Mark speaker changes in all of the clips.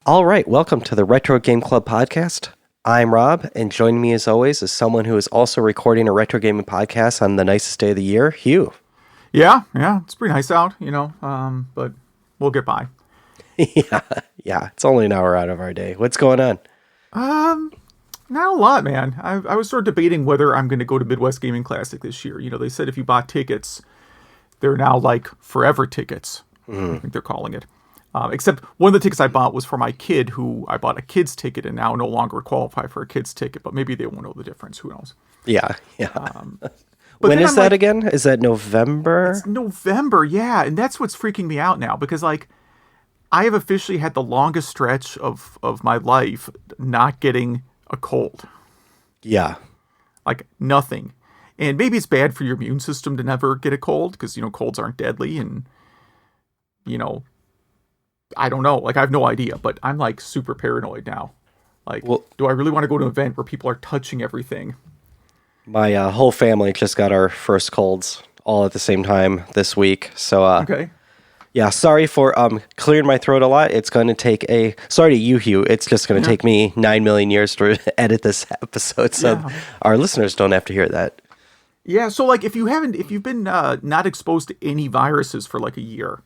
Speaker 1: All right, welcome to the Retro Game Club podcast. I'm Rob, and joining me as always is someone who is also recording a retro gaming podcast on the nicest day of the year, Hugh.
Speaker 2: Yeah, it's pretty nice out, but we'll get by.
Speaker 1: yeah, it's only an hour out of our day. What's going on?
Speaker 2: Not a lot, man. I was sort of debating whether I'm going to go to Midwest Gaming Classic this year. They said if you bought tickets, they're now like forever tickets. I think they're calling it. Except one of the tickets I bought was for my kid, who I bought a kid's ticket and now no longer qualify for a kid's ticket, but maybe they won't know the difference. Who knows?
Speaker 1: Yeah. When is that again? Is that November?
Speaker 2: It's November, yeah. And that's what's freaking me out now because, I have officially had the longest stretch of my life not getting a cold.
Speaker 1: Yeah.
Speaker 2: Like, nothing. And maybe it's bad for your immune system to never get a cold because, colds aren't deadly and, I don't know. I have no idea, but I'm super paranoid now. Do I really want to go to an event where people are touching everything?
Speaker 1: My whole family just got our first colds all at the same time this week. So,
Speaker 2: okay.
Speaker 1: Yeah, sorry for clearing my throat a lot. It's going to take sorry to you, Hugh. It's just going to take me 9 million years to edit this episode, so our listeners don't have to hear that. Yeah,
Speaker 2: so if you've been not exposed to any viruses for a year,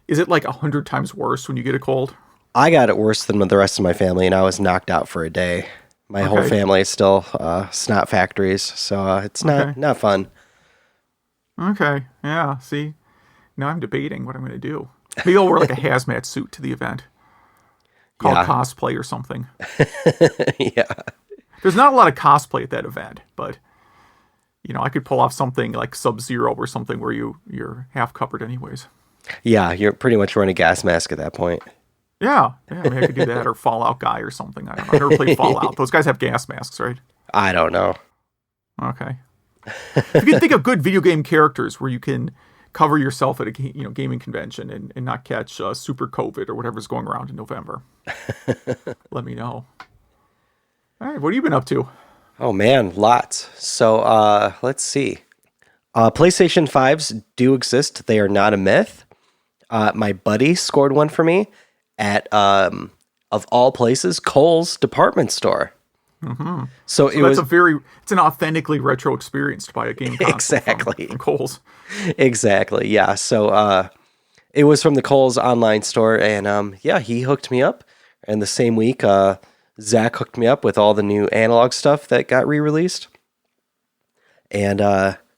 Speaker 2: is it 100 times worse when you get a cold?
Speaker 1: I got it worse than the rest of my family, and I was knocked out for a day. My whole family is still snot factories, so it's not fun.
Speaker 2: Okay, yeah, see? Now I'm debating what I'm going to do. Maybe I'll wear a hazmat suit to the event. Called cosplay or something.
Speaker 1: Yeah.
Speaker 2: There's not a lot of cosplay at that event, but, I could pull off something like Sub-Zero or something where you're half covered anyways.
Speaker 1: Yeah, you're pretty much wearing a gas mask at that point.
Speaker 2: Yeah, I could do that, or Fallout Guy or something. I don't know. I never played Fallout. Those guys have gas masks, right?
Speaker 1: I don't know.
Speaker 2: Okay. If you can think of good video game characters where you can cover yourself at a gaming convention and not catch super COVID or whatever's going around in November, let me know. All right, what have you been up to?
Speaker 1: Oh man, lots. So let's see. PlayStation 5s do exist. They are not a myth. My buddy scored one for me at, of all places, Kohl's department store.
Speaker 2: Mm-hmm. So it's an authentically retro experience to buy a game console
Speaker 1: exactly
Speaker 2: from Kohl's.
Speaker 1: Exactly, yeah. So it was from the Kohl's online store, and he hooked me up. And the same week, Zach hooked me up with all the new analog stuff that got re-released. And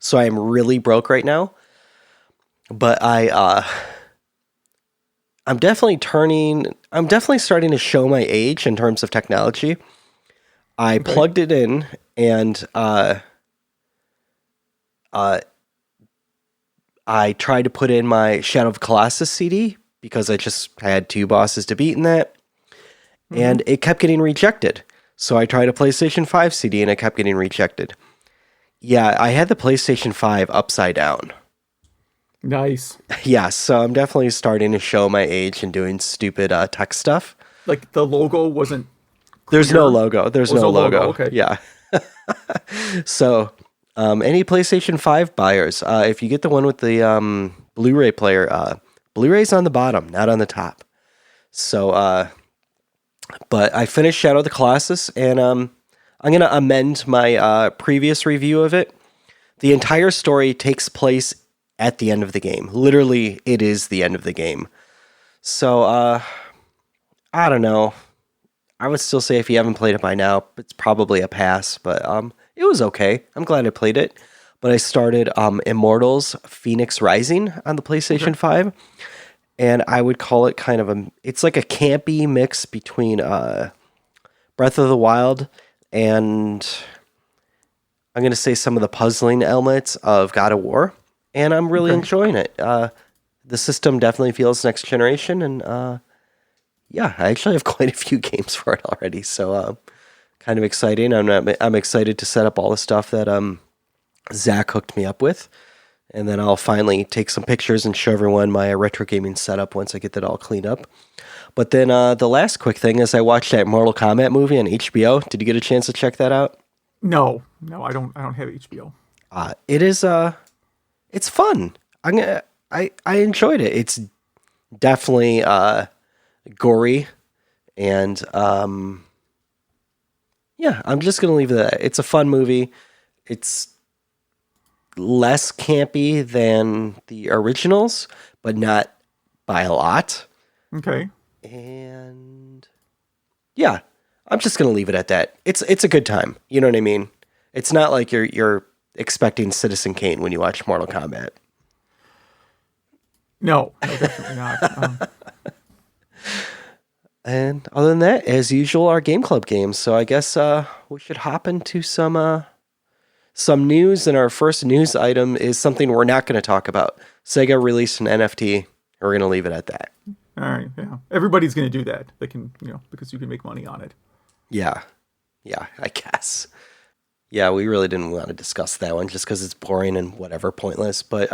Speaker 1: so I'm really broke right now. But I'm definitely starting to show my age in terms of technology. I plugged it in and I tried to put in my Shadow of the Colossus CD because I just had 2 bosses to beat in that. Mm-hmm. And it kept getting rejected. So I tried a PlayStation 5 CD and it kept getting rejected. Yeah, I had the PlayStation 5 upside down.
Speaker 2: Nice.
Speaker 1: Yeah, so I'm definitely starting to show my age and doing stupid tech stuff.
Speaker 2: The logo wasn't
Speaker 1: There's no logo. There's no logo.
Speaker 2: Okay.
Speaker 1: Yeah. So, any PlayStation 5 buyers, if you get the one with the Blu-ray player, Blu-ray's on the bottom, not on the top. So, but I finished Shadow of the Colossus, and I'm going to amend my previous review of it. The entire story takes place at the end of the game. Literally, it is the end of the game. So, I don't know. I would still say if you haven't played it by now, it's probably a pass, but it was okay. I'm glad I played it. But I started Immortals Phoenix Rising on the PlayStation 5, and I would call it kind of it's like a campy mix between Breath of the Wild and I'm going to say some of the puzzling elements of God of War, and I'm really enjoying it. The system definitely feels next generation, and I actually have quite a few games for it already, so kind kind of exciting. I'm excited to set up all the stuff that Zach hooked me up with. And then I'll finally take some pictures and show everyone my retro gaming setup once I get that all cleaned up. But then the last quick thing is I watched that Mortal Kombat movie on HBO. Did you get a chance to check that out?
Speaker 2: No, I don't have HBO.
Speaker 1: It is it's fun. I enjoyed it. It's definitely gory, and yeah, I'm just gonna leave it at that. It's a fun movie. It's less campy than the originals, but not by a lot.
Speaker 2: Okay.
Speaker 1: And yeah, I'm just gonna leave it at that. It's a good time. You know what I mean? It's not like you're expecting Citizen Kane when you watch Mortal Kombat.
Speaker 2: No, definitely not.
Speaker 1: And other than that, as usual, our Game Club games. So I guess we should hop into some news. And our first news item is something we're not going to talk about. Sega released an NFT, and we're going to leave it at that.
Speaker 2: All right, yeah. Everybody's going to do that. They can, because you can make money on it.
Speaker 1: Yeah, I guess. Yeah, we really didn't want to discuss that one just because it's boring and whatever, pointless. But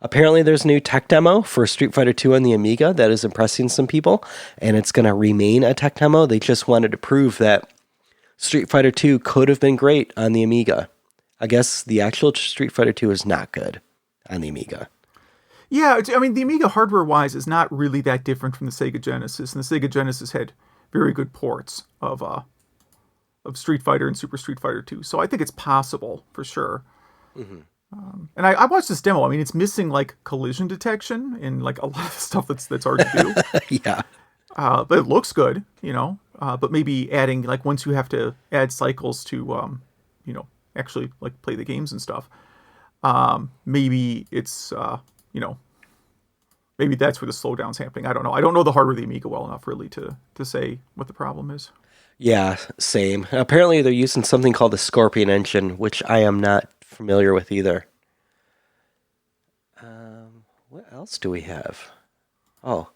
Speaker 1: apparently there's a new tech demo for Street Fighter 2 on the Amiga that is impressing some people, and it's going to remain a tech demo. They just wanted to prove that Street Fighter 2 could have been great on the Amiga. I guess the actual Street Fighter 2 is not good on the Amiga.
Speaker 2: Yeah, I mean, the Amiga hardware-wise is not really that different from the Sega Genesis, and the Sega Genesis had very good ports of Street Fighter and Super Street Fighter 2, so I think it's possible, for sure. Mm-hmm. And I watched this demo. I mean, it's missing, like, collision detection and, like, a lot of stuff that's hard to do.
Speaker 1: Yeah.
Speaker 2: But it looks good, but maybe adding, like, once you have to add cycles to, actually, like, play the games and stuff, maybe it's... maybe that's where the slowdown's happening. I don't know. I don't know the hardware of the Amiga well enough, really, to say what the problem is.
Speaker 1: Yeah, same. Apparently they're using something called the Scorpion engine, which I am not familiar with either. What else do we have? Oh,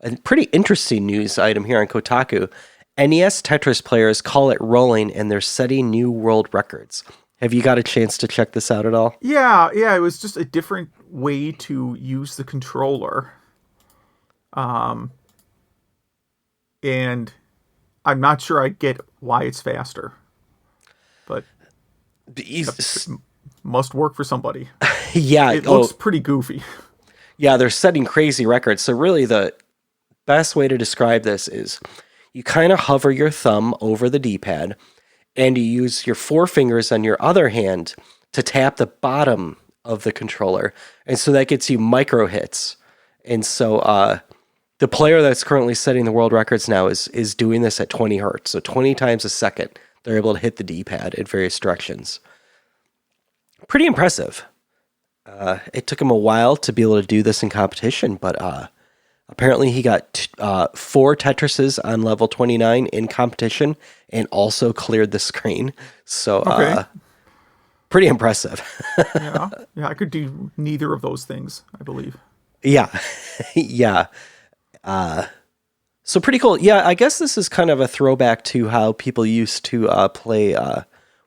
Speaker 1: a pretty interesting news item here on Kotaku. NES Tetris players call it rolling, and they're setting new world records. Have you got a chance to check this out at all?
Speaker 2: Yeah, it was just a different way to use the controller. And I'm not sure I get why it's faster. But it must work for somebody.
Speaker 1: Yeah.
Speaker 2: It looks pretty goofy.
Speaker 1: Yeah, they're setting crazy records. So really the best way to describe this is you kind of hover your thumb over the D-pad, and you use your four fingers on your other hand to tap the bottom of the controller. And so that gets you micro hits. And so the player that's currently setting the world records now is doing this at 20 hertz. So 20 times a second, they're able to hit the D-pad in various directions. Pretty impressive. It took him a while to be able to do this in competition, but apparently he got 4 Tetrises on level 29 in competition and also cleared the screen. So
Speaker 2: okay.
Speaker 1: Pretty impressive.
Speaker 2: Yeah, I could do neither of those things, I believe.
Speaker 1: Yeah. Yeah. So pretty cool. Yeah, I guess this is kind of a throwback to how people used to play,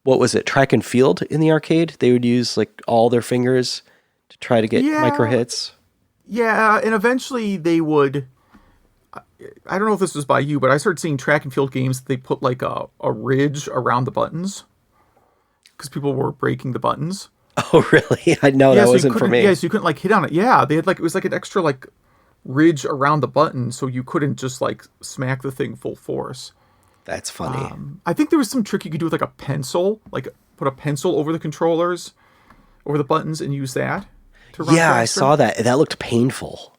Speaker 1: what was it, track and field in the arcade? They would use like all their fingers to try to get micro hits.
Speaker 2: Yeah, and eventually they would... I don't know if this was by you, but I started seeing track and field games that they put like a ridge around the buttons because people were breaking the buttons.
Speaker 1: Oh, really? No, that wasn't for me.
Speaker 2: Yeah, so you couldn't like hit on it. Yeah, they had like, it was like an extra like ridge around the button so you couldn't just like smack the thing full force.
Speaker 1: That's funny.
Speaker 2: I think there was some trick you could do with like a pencil, like put a pencil over the controllers, over the buttons and use that to run faster.
Speaker 1: I saw that. That looked painful.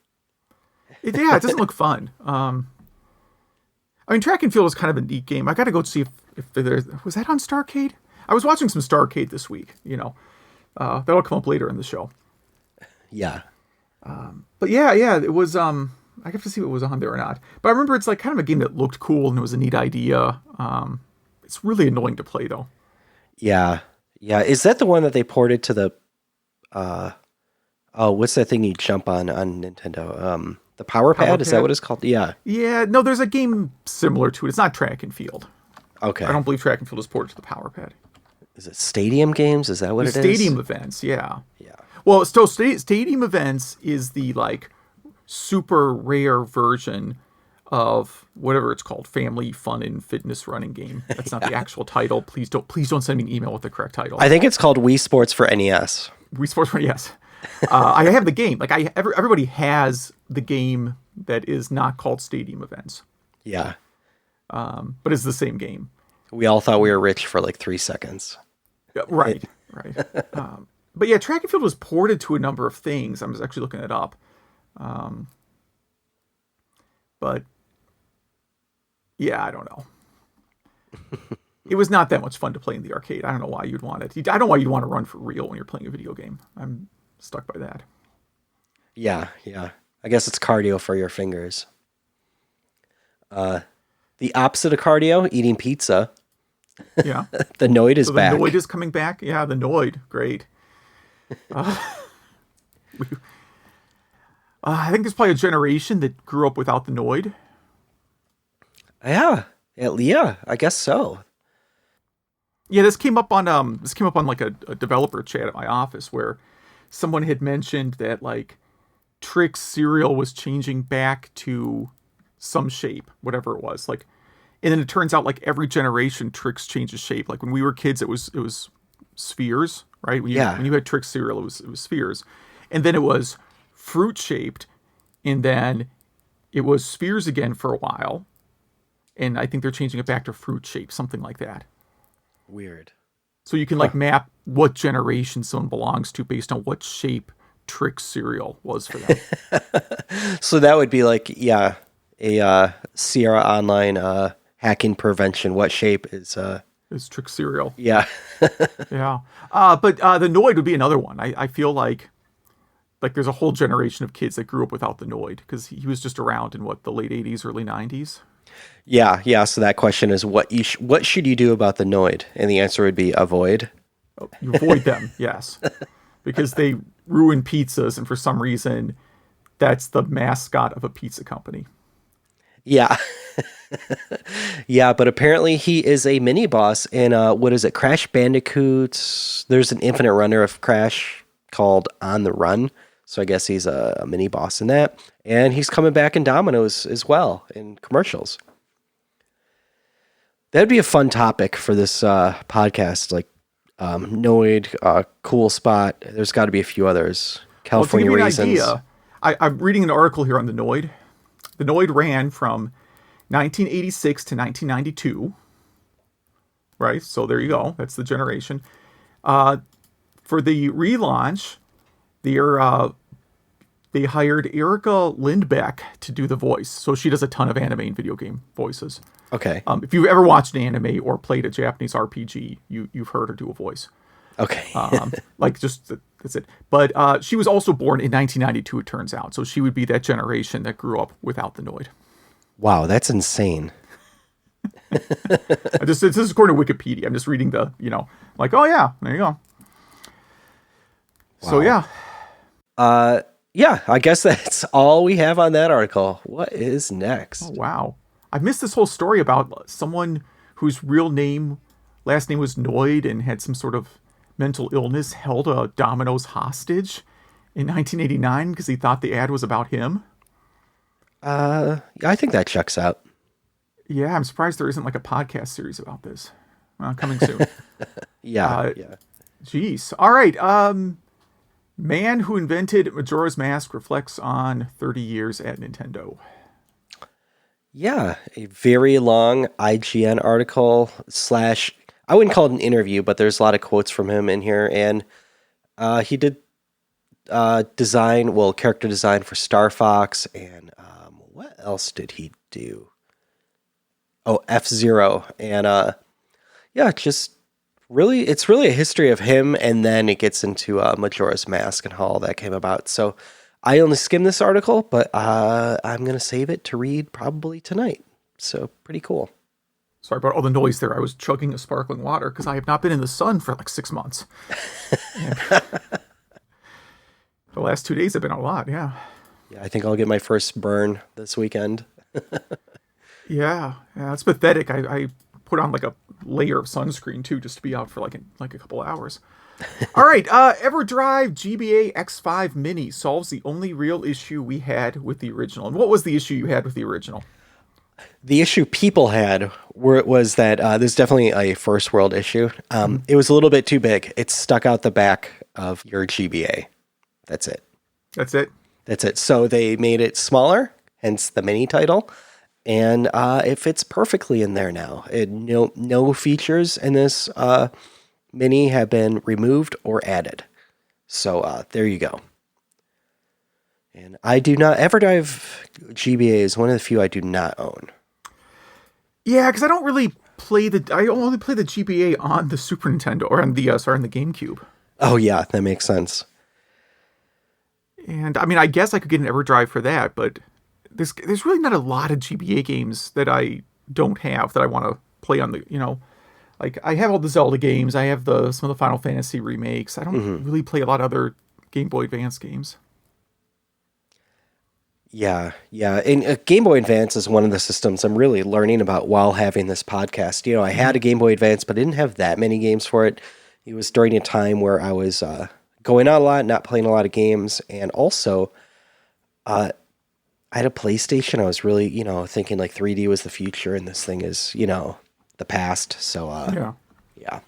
Speaker 2: It doesn't look fun. I mean, track and field is kind of a neat game. I got to go see if there was that on Starcade. I was watching some Starcade this week. That'll come up later in the show.
Speaker 1: Yeah.
Speaker 2: But yeah, it was. I have to see what was on there or not. But I remember it's like kind of a game that looked cool and it was a neat idea. It's really annoying to play though.
Speaker 1: Yeah. Is that the one that they ported to the? What's that thing you jump on Nintendo? The Power Pad? Is that what it's called? Yeah.
Speaker 2: Yeah. No, there's a game similar to it. It's not track and field.
Speaker 1: Okay.
Speaker 2: I don't believe track and field is ported to the Power Pad.
Speaker 1: Is it stadium games? Is that what it is?
Speaker 2: Stadium events, yeah.
Speaker 1: Yeah.
Speaker 2: Well, so stadium events is the like super rare version of whatever it's called, Family Fun and Fitness Running Game. That's not the actual title. Please don't send me an email with the correct title.
Speaker 1: I think it's called Wii Sports for NES.
Speaker 2: Wii Sports for NES. I have the game. Like everybody has the game that is not called Stadium Events.
Speaker 1: Yeah.
Speaker 2: But it's the same game.
Speaker 1: We all thought we were rich for like 3 seconds.
Speaker 2: Right. But yeah, track and field was ported to a number of things. I was actually looking it up. But yeah, I don't know. It was not that much fun to play in the arcade. I don't know why you'd want it. I don't know why you'd want to run for real when you're playing a video game. I'm stuck by that.
Speaker 1: Yeah. I guess it's cardio for your fingers. The opposite of cardio, eating pizza.
Speaker 2: Yeah.
Speaker 1: The Noid is back.
Speaker 2: The Noid is coming back? Yeah, the Noid. Great. I think there's probably a generation that grew up without the Noid.
Speaker 1: Yeah, I guess so.
Speaker 2: Yeah, this came up on like a developer chat at my office where someone had mentioned that like Trix cereal was changing back to some shape, whatever it was. Like, and then it turns out like every generation Trix changes shape. Like when we were kids, it was spheres, right? When you had Trix cereal, it was spheres, and then it was fruit shaped, and then it was spheres again for a while, and I think they're changing it back to fruit shape, something like that.
Speaker 1: Weird.
Speaker 2: So you can like map what generation someone belongs to based on what shape Trix cereal was for them.
Speaker 1: So that would be like, a Sierra Online hacking prevention. What shape is
Speaker 2: Trix cereal?
Speaker 1: Yeah.
Speaker 2: Yeah. But the Noid would be another one. I feel like there's a whole generation of kids that grew up without the Noid because he was just around in the late 80s, early 90s.
Speaker 1: Yeah. So that question is what should you do about the Noid? And the answer would be avoid.
Speaker 2: Oh, you avoid them, yes, because they ruin pizzas, and for some reason, that's the mascot of a pizza company.
Speaker 1: Yeah. Yeah, but apparently he is a mini boss in what is it? Crash Bandicoot. There's an infinite runner of Crash called On the Run. So I guess he's a mini boss in that. And he's coming back in Domino's as well in commercials. That'd be a fun topic for this podcast. Like Noid, Cool Spot. There's got to be a few others. California Raisins.
Speaker 2: I'm reading an article here on the Noid. The Noid ran from 1986 to 1992. Right? So there you go. That's the generation. For the relaunch, they hired Erica Lindbeck to do the voice. So she does a ton of anime and video game voices.
Speaker 1: Okay.
Speaker 2: If you've ever watched an anime or played a Japanese RPG, you've heard her do a voice.
Speaker 1: Okay.
Speaker 2: That's it. But she was also born in 1992, it turns out. So she would be that generation that grew up without the Noid.
Speaker 1: Wow, that's insane.
Speaker 2: This is according to Wikipedia. I'm just reading oh yeah, there you go.
Speaker 1: Wow.
Speaker 2: So yeah.
Speaker 1: Yeah, I guess that's all we have on that article. What is next?
Speaker 2: Oh, wow. I missed this whole story about someone whose last name was Noid and had some sort of mental illness, held a Domino's hostage in 1989 because he thought the ad was about him.
Speaker 1: I think that checks out.
Speaker 2: Yeah, I'm surprised there isn't like a podcast series about this. Coming soon.
Speaker 1: Yeah.
Speaker 2: Geez. All right. Man who invented Majora's Mask reflects on 30 years at Nintendo.
Speaker 1: Yeah, a very long IGN article / I wouldn't call it an interview, but there's a lot of quotes from him in here. And he did character design for Star Fox. And what else did he do? Oh, F-Zero. And it's really a history of him. And then it gets into Majora's Mask and how all that came about. So I only skimmed this article, but I'm going to save it to read probably tonight. So pretty cool.
Speaker 2: Sorry about all the noise there. I was chugging a sparkling water because I have not been in the sun for like 6 months. The last 2 days have been a lot, yeah.
Speaker 1: Yeah, I think I'll get my first burn this weekend.
Speaker 2: Yeah, it's pathetic. I put on like a layer of sunscreen too, just to be out for like a couple hours. All right, EverDrive GBA X5 Mini solves the only real issue we had with the original. And what was the issue you had with the original?
Speaker 1: The issue people had was that there's definitely a first world issue. It was a little bit too big. It stuck out the back of your GBA. That's it.
Speaker 2: That's it?
Speaker 1: That's it. So they made it smaller, hence the mini title. And it fits perfectly in there now. No features in this mini have been removed or added. So there you go. And I do not... EverDrive GBA is one of the few I do not own.
Speaker 2: Yeah, because I don't really play I only play the GBA on the Super Nintendo, or on the GameCube.
Speaker 1: Oh, yeah, that makes sense.
Speaker 2: And, I mean, I guess I could get an EverDrive for that, but there's really not a lot of GBA games that I don't have that I want to play on the, like, I have all the Zelda games, I have some of the Final Fantasy remakes. I don't really play a lot of other Game Boy Advance games.
Speaker 1: Yeah. And Game Boy Advance is one of the systems I'm really learning about while having this podcast. I had a Game Boy Advance, but I didn't have that many games for it. It was during a time where I was going out a lot, not playing a lot of games, and also I had a PlayStation. I was really, thinking like 3D was the future, and this thing is, the past. So yeah.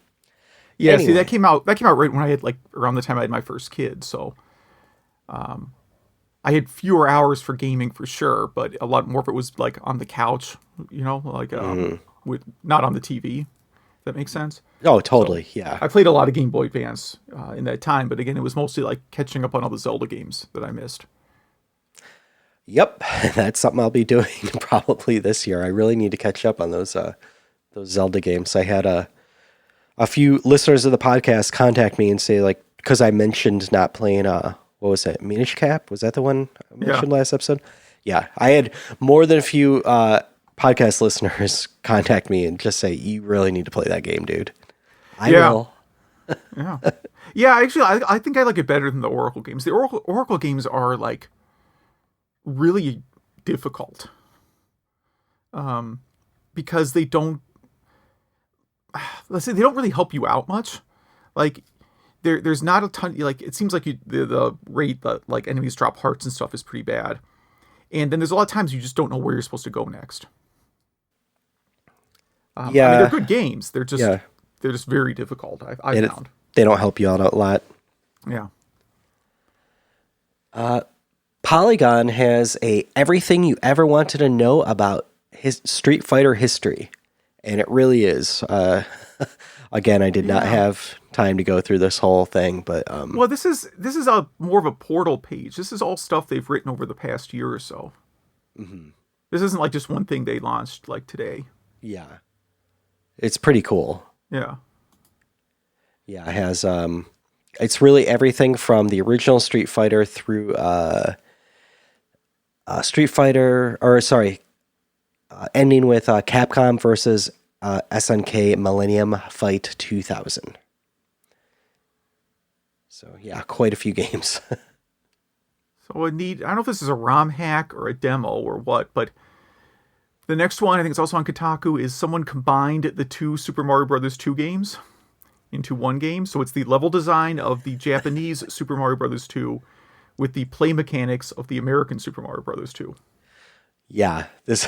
Speaker 2: Anyway. See, that came out right when I had like around the time I had my first kid. So I had fewer hours for gaming for sure, but a lot more of it was like on the couch, with not on the TV. That makes sense?
Speaker 1: Oh, totally. So, yeah.
Speaker 2: I played a lot of Game Boy Advance in that time, but again, it was mostly like catching up on all the Zelda games that I missed.
Speaker 1: Yep, that's something I'll be doing probably this year. I really need to catch up on those Zelda games. I had a few listeners of the podcast contact me and say, like, because I mentioned not playing what was it? Minish Cap? Was that the one I mentioned last episode? Yeah. I had more than a few podcast listeners contact me and just say, you really need to play that game, dude. I will.
Speaker 2: Yeah. Yeah, actually, I think I like it better than the Oracle games. The Oracle games are, like, really difficult. Because they don't... Let's say they don't really help you out much. Like... There's not a ton, like, it seems like the rate that, like, enemies drop hearts and stuff is pretty bad. And then there's a lot of times you just don't know where you're supposed to go next. I mean, they're good games. They're just very difficult, I found.
Speaker 1: They don't help you out a lot.
Speaker 2: Yeah.
Speaker 1: Polygon has everything you ever wanted to know about his Street Fighter history. And it really is. Again, I did not have time to go through this whole thing, but
Speaker 2: well, this is a more of a portal page. This is all stuff they've written over the past year or so. Mm-hmm. This isn't like just one thing they launched like today.
Speaker 1: Yeah, it's pretty cool.
Speaker 2: Yeah,
Speaker 1: it has it's really everything from the original Street Fighter through ending with Capcom versus SNK Millennium Fight 2000. So yeah, quite a few games.
Speaker 2: So I don't know if this is a ROM hack or a demo or what, but the next one, I think it's also on Kotaku, is someone combined the two Super Mario Bros. 2 games into one game. So it's the level design of the Japanese Super Mario Bros. 2 with the play mechanics of the American Super Mario Bros. 2.
Speaker 1: Yeah, this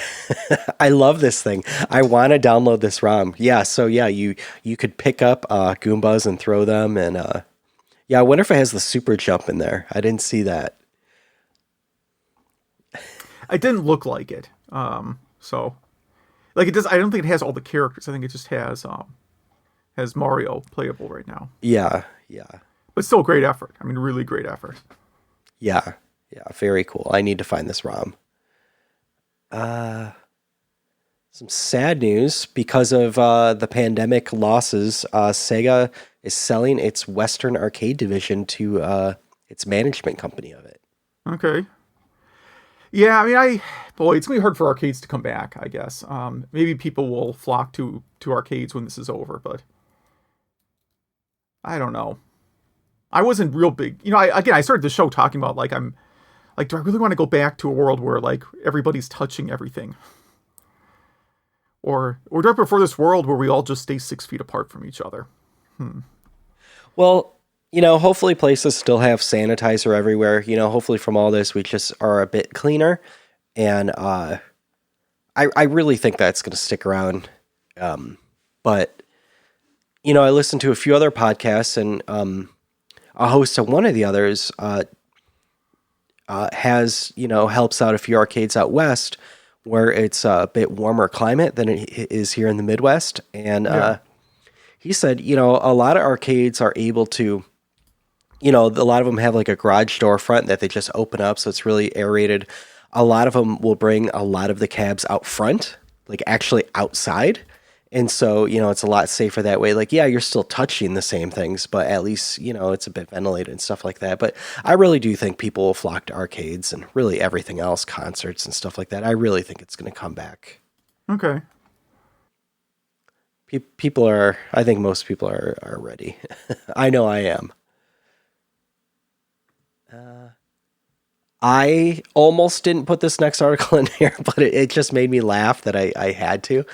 Speaker 1: I love this thing. I want to download this ROM. Yeah, so yeah, you could pick up Goombas and throw them, and I wonder if it has the super jump in there. I didn't see that.
Speaker 2: It didn't look like it. So like it does. I don't think it has all the characters. I think it just has Mario playable right now.
Speaker 1: Yeah.
Speaker 2: But still, great effort. I mean, really great effort.
Speaker 1: Yeah, very cool. I need to find this ROM. Some sad news because of the pandemic losses. Sega is selling its Western arcade division to its management company of it.
Speaker 2: Okay. Yeah, I mean, it's gonna be hard for arcades to come back, I guess. Maybe people will flock to arcades when this is over, but I don't know. I wasn't real big. I started the show talking about like do I really want to go back to a world where like everybody's touching everything? Or do I prefer this world where we all just stay 6 feet apart from each other?
Speaker 1: Well, hopefully places still have sanitizer everywhere. Hopefully from all this, we just are a bit cleaner. And I really think that's going to stick around. But, I listened to a few other podcasts, and a host of one of the others has, helps out a few arcades out west where it's a bit warmer climate than it is here in the Midwest. And he said, a lot of arcades are able to, a lot of them have like a garage door front that they just open up, so it's really aerated. A lot of them will bring a lot of the cabs out front, like actually outside. And so, it's a lot safer that way. Like, yeah, you're still touching the same things, but at least, it's a bit ventilated and stuff like that. But I really do think people will flock to arcades and really everything else, concerts and stuff like that. I really think it's going to come back.
Speaker 2: Okay.
Speaker 1: I think most people are ready. I know I am. I almost didn't put this next article in here, but it just made me laugh that I had to.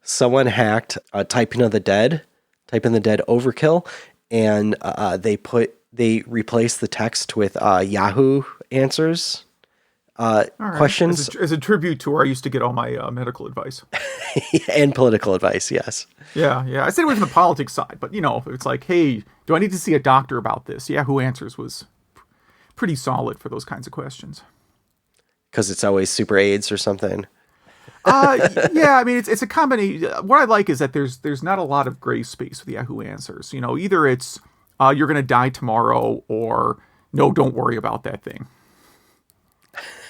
Speaker 1: Someone hacked Type in the Dead Overkill, and they replaced the text with Yahoo answers questions.
Speaker 2: As a tribute to where I used to get all my medical advice.
Speaker 1: And political advice, yes.
Speaker 2: Yeah. I stayed away from the politics side, but, it's like, hey, do I need to see a doctor about this? Yahoo Answers was pretty solid for those kinds of questions.
Speaker 1: Because it's always Super AIDS or something.
Speaker 2: Yeah, I mean, it's a combination. What I like is that there's not a lot of gray space with Yahoo Answers. Either it's you're going to die tomorrow, or no, don't worry about that thing.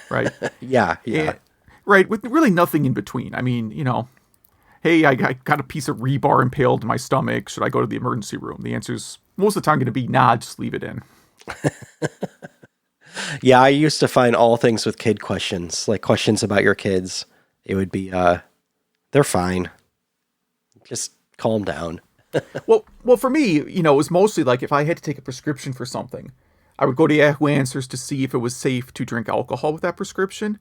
Speaker 2: Right?
Speaker 1: Yeah.
Speaker 2: And, right, with really nothing in between. I mean, hey, I got a piece of rebar impaled in my stomach. Should I go to the emergency room? The answer's most of the time going to be, nah, just leave it in.
Speaker 1: Yeah, I used to find all things with kid questions, like questions about your kids. It would be, they're fine. Just calm down.
Speaker 2: Well, for me, it was mostly like if I had to take a prescription for something, I would go to Yahoo Answers to see if it was safe to drink alcohol with that prescription.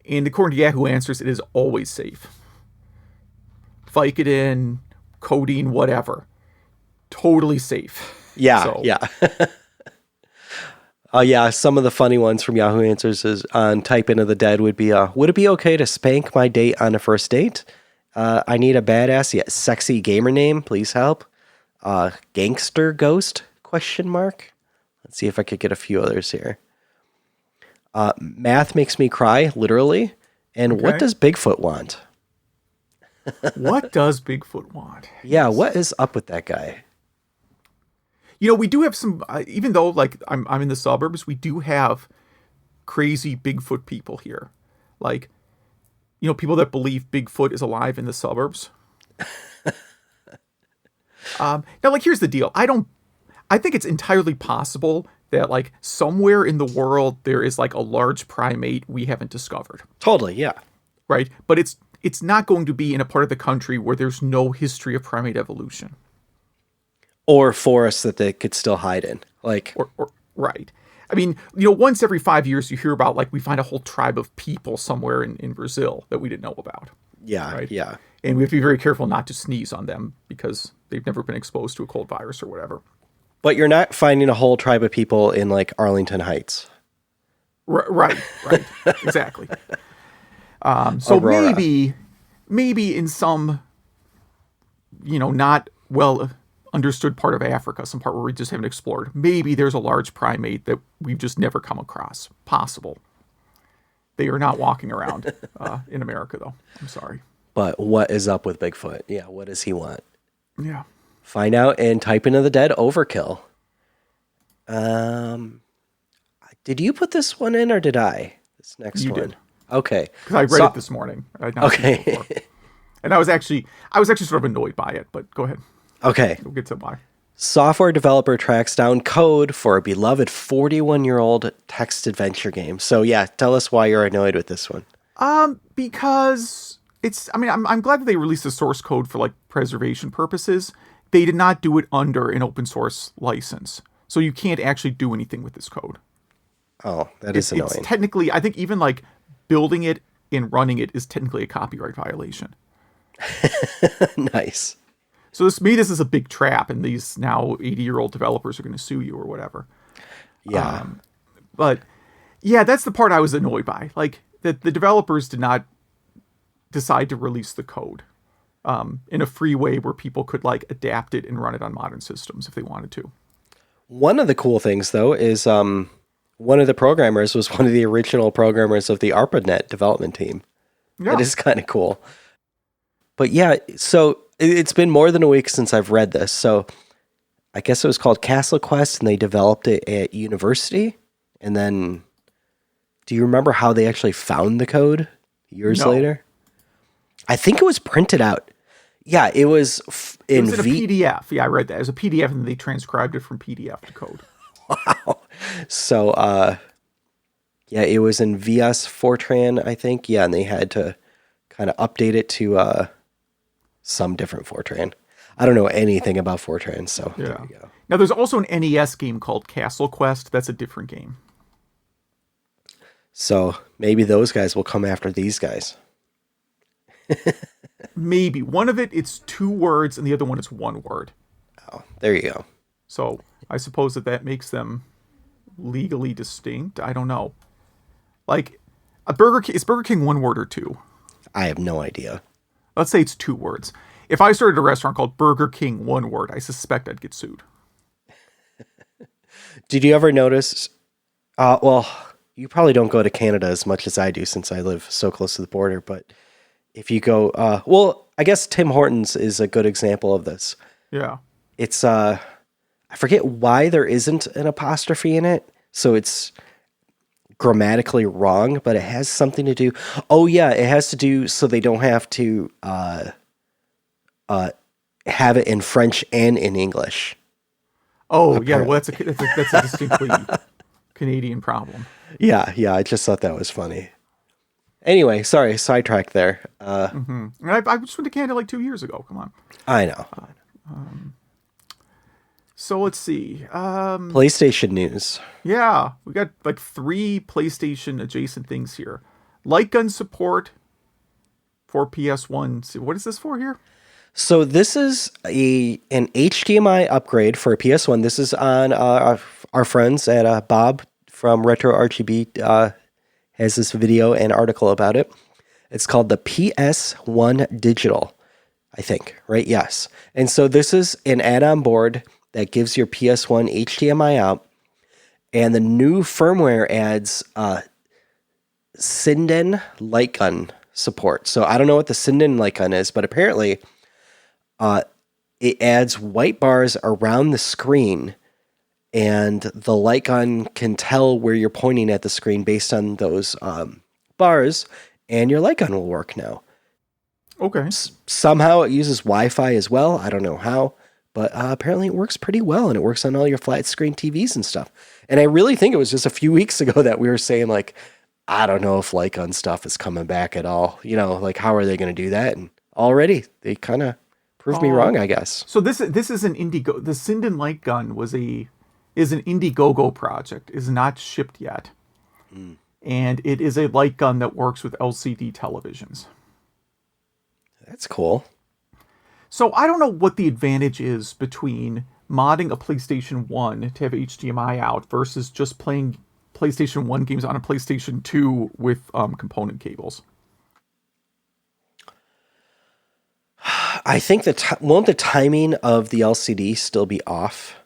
Speaker 2: And according to Yahoo Answers, it is always safe. Vicodin, codeine, whatever. Totally safe.
Speaker 1: Yeah, yeah. Yeah, some of the funny ones from Yahoo Answers is on Type Into the Dead would be, would it be okay to spank my date on a first date? I need a badass yet sexy gamer name. Please help. Gangster ghost? ? Let's see if I could get a few others here. Math makes me cry, literally. And okay. What does Bigfoot want?
Speaker 2: What does Bigfoot want?
Speaker 1: Yeah, what is up with that guy?
Speaker 2: We do have some, even though like I'm in the suburbs, we do have crazy Bigfoot people here. Like, people that believe Bigfoot is alive in the suburbs. Now, like, here's the deal. I think it's entirely possible that like somewhere in the world there is like a large primate we haven't discovered.
Speaker 1: Totally, yeah.
Speaker 2: Right? But it's not going to be in a part of the country where there's no history of primate evolution.
Speaker 1: Or forests that they could still hide in. Like,
Speaker 2: or right. I mean, once every 5 years you hear about, like, we find a whole tribe of people somewhere in Brazil that we didn't know about.
Speaker 1: Yeah,
Speaker 2: right?
Speaker 1: Yeah.
Speaker 2: And we have to be very careful not to sneeze on them because they've never been exposed to a cold virus or whatever.
Speaker 1: But you're not finding a whole tribe of people in, like, Arlington Heights.
Speaker 2: Right. Exactly. So Aurora. maybe in some, not well understood part of Africa, some part where we just haven't explored, maybe there's a large primate that we've just never come across. Possible. They are not walking around in America, though. I'm sorry.
Speaker 1: But what is up with Bigfoot? Yeah, what does he want?
Speaker 2: Yeah.
Speaker 1: Find out and Type Into the Dead Overkill. Did you put this one in or did I? This next
Speaker 2: you
Speaker 1: one.
Speaker 2: Did.
Speaker 1: Okay.
Speaker 2: Because I read it this morning. I'd not seen it before. And I was actually sort of annoyed by it, but go ahead.
Speaker 1: Okay.
Speaker 2: We'll get to why.
Speaker 1: Software developer tracks down code for a beloved 41-year-old text adventure game. So yeah, tell us why you're annoyed with this one.
Speaker 2: Because I'm glad that they released the source code for like preservation purposes. They did not do it under an open source license. So you can't actually do anything with this code.
Speaker 1: Oh, that is annoying.
Speaker 2: It's technically, I think even like building it and running it is technically a copyright violation.
Speaker 1: Nice.
Speaker 2: So this is a big trap, and these now 80-year-old developers are going to sue you or whatever.
Speaker 1: Yeah.
Speaker 2: But yeah, that's the part I was annoyed by. Like that the developers did not decide to release the code in a free way where people could like adapt it and run it on modern systems if they wanted to.
Speaker 1: One of the cool things, though, is one of the programmers was one of the original programmers of the ARPANET development team.
Speaker 2: Yeah.
Speaker 1: That is kind of cool. But yeah, so it's been more than a week since I've read this. So I guess it was called Castle Quest, and they developed it at university. And then, do you remember how they actually found the code years
Speaker 2: No.
Speaker 1: later? I think it was printed out. Yeah, it was
Speaker 2: It was in a PDF. Yeah, I read that. It was a PDF, and they transcribed it from PDF to code.
Speaker 1: Wow. So, yeah, it was in VS Fortran, I think. Yeah, and they had to kind of update it to some different Fortran. I don't know anything about Fortran, so
Speaker 2: Yeah.
Speaker 1: there you go.
Speaker 2: Now, there's also an NES game called Castle Quest. That's a different game.
Speaker 1: So maybe those guys will come after these guys.
Speaker 2: Maybe. One of it's 2 words, and the other one is 1 word.
Speaker 1: Oh, there you go.
Speaker 2: So I suppose that makes them legally distinct. I don't know. Like, is Burger King 1 word or 2?
Speaker 1: I have no idea.
Speaker 2: Let's say it's 2 words. If I started a restaurant called Burger King 1 word, I suspect I'd get sued.
Speaker 1: Did you ever notice? Well, you probably don't go to Canada as much as I do since I live so close to the border. But if you go, well, I guess Tim Hortons is a good example of this.
Speaker 2: Yeah.
Speaker 1: It's I forget why there isn't an apostrophe in it, so it's grammatically wrong, but it has something to do. Oh yeah, it has to do so they don't have to have it in French and in English.
Speaker 2: Oh yeah, well that's a distinctly Canadian problem.
Speaker 1: Yeah, I just thought that was funny. Anyway, sorry, sidetracked there.
Speaker 2: And I just went to Canada like 2 years ago. Come on.
Speaker 1: I know.
Speaker 2: So let's see.
Speaker 1: PlayStation news.
Speaker 2: Yeah, we got like 3 PlayStation adjacent things here. Light gun support for PS1. What is this for here?
Speaker 1: So this is an HDMI upgrade for a PS1. This is on our friends at Bob from Retro RGB has this video and article about it. It's called the PS1 Digital, I think, right? Yes. And so this is an add-on board that gives your PS1 HDMI out, and the new firmware adds Sinden light gun support. So I don't know what the Sinden light gun is, but apparently it adds white bars around the screen, and the light gun can tell where you're pointing at the screen based on those bars, and your light gun will work now.
Speaker 2: Okay.
Speaker 1: Somehow it uses Wi-Fi as well. I don't know how, but apparently it works pretty well, and it works on all your flat screen TVs and stuff. And I really think it was just a few weeks ago that we were saying, like, I don't know if light gun stuff is coming back at all. You know, like, how are they going to do that? And already they kind of proved me wrong, I guess.
Speaker 2: So this is an Indiegogo. The Sinden light gun is an Indiegogo project. Is not shipped yet, and it is a light gun that works with LCD televisions.
Speaker 1: That's cool.
Speaker 2: So I don't know what the advantage is between modding a PlayStation 1 to have HDMI out versus just playing PlayStation 1 games on a PlayStation 2 with component cables.
Speaker 1: I think won't the timing of the LCD still be off?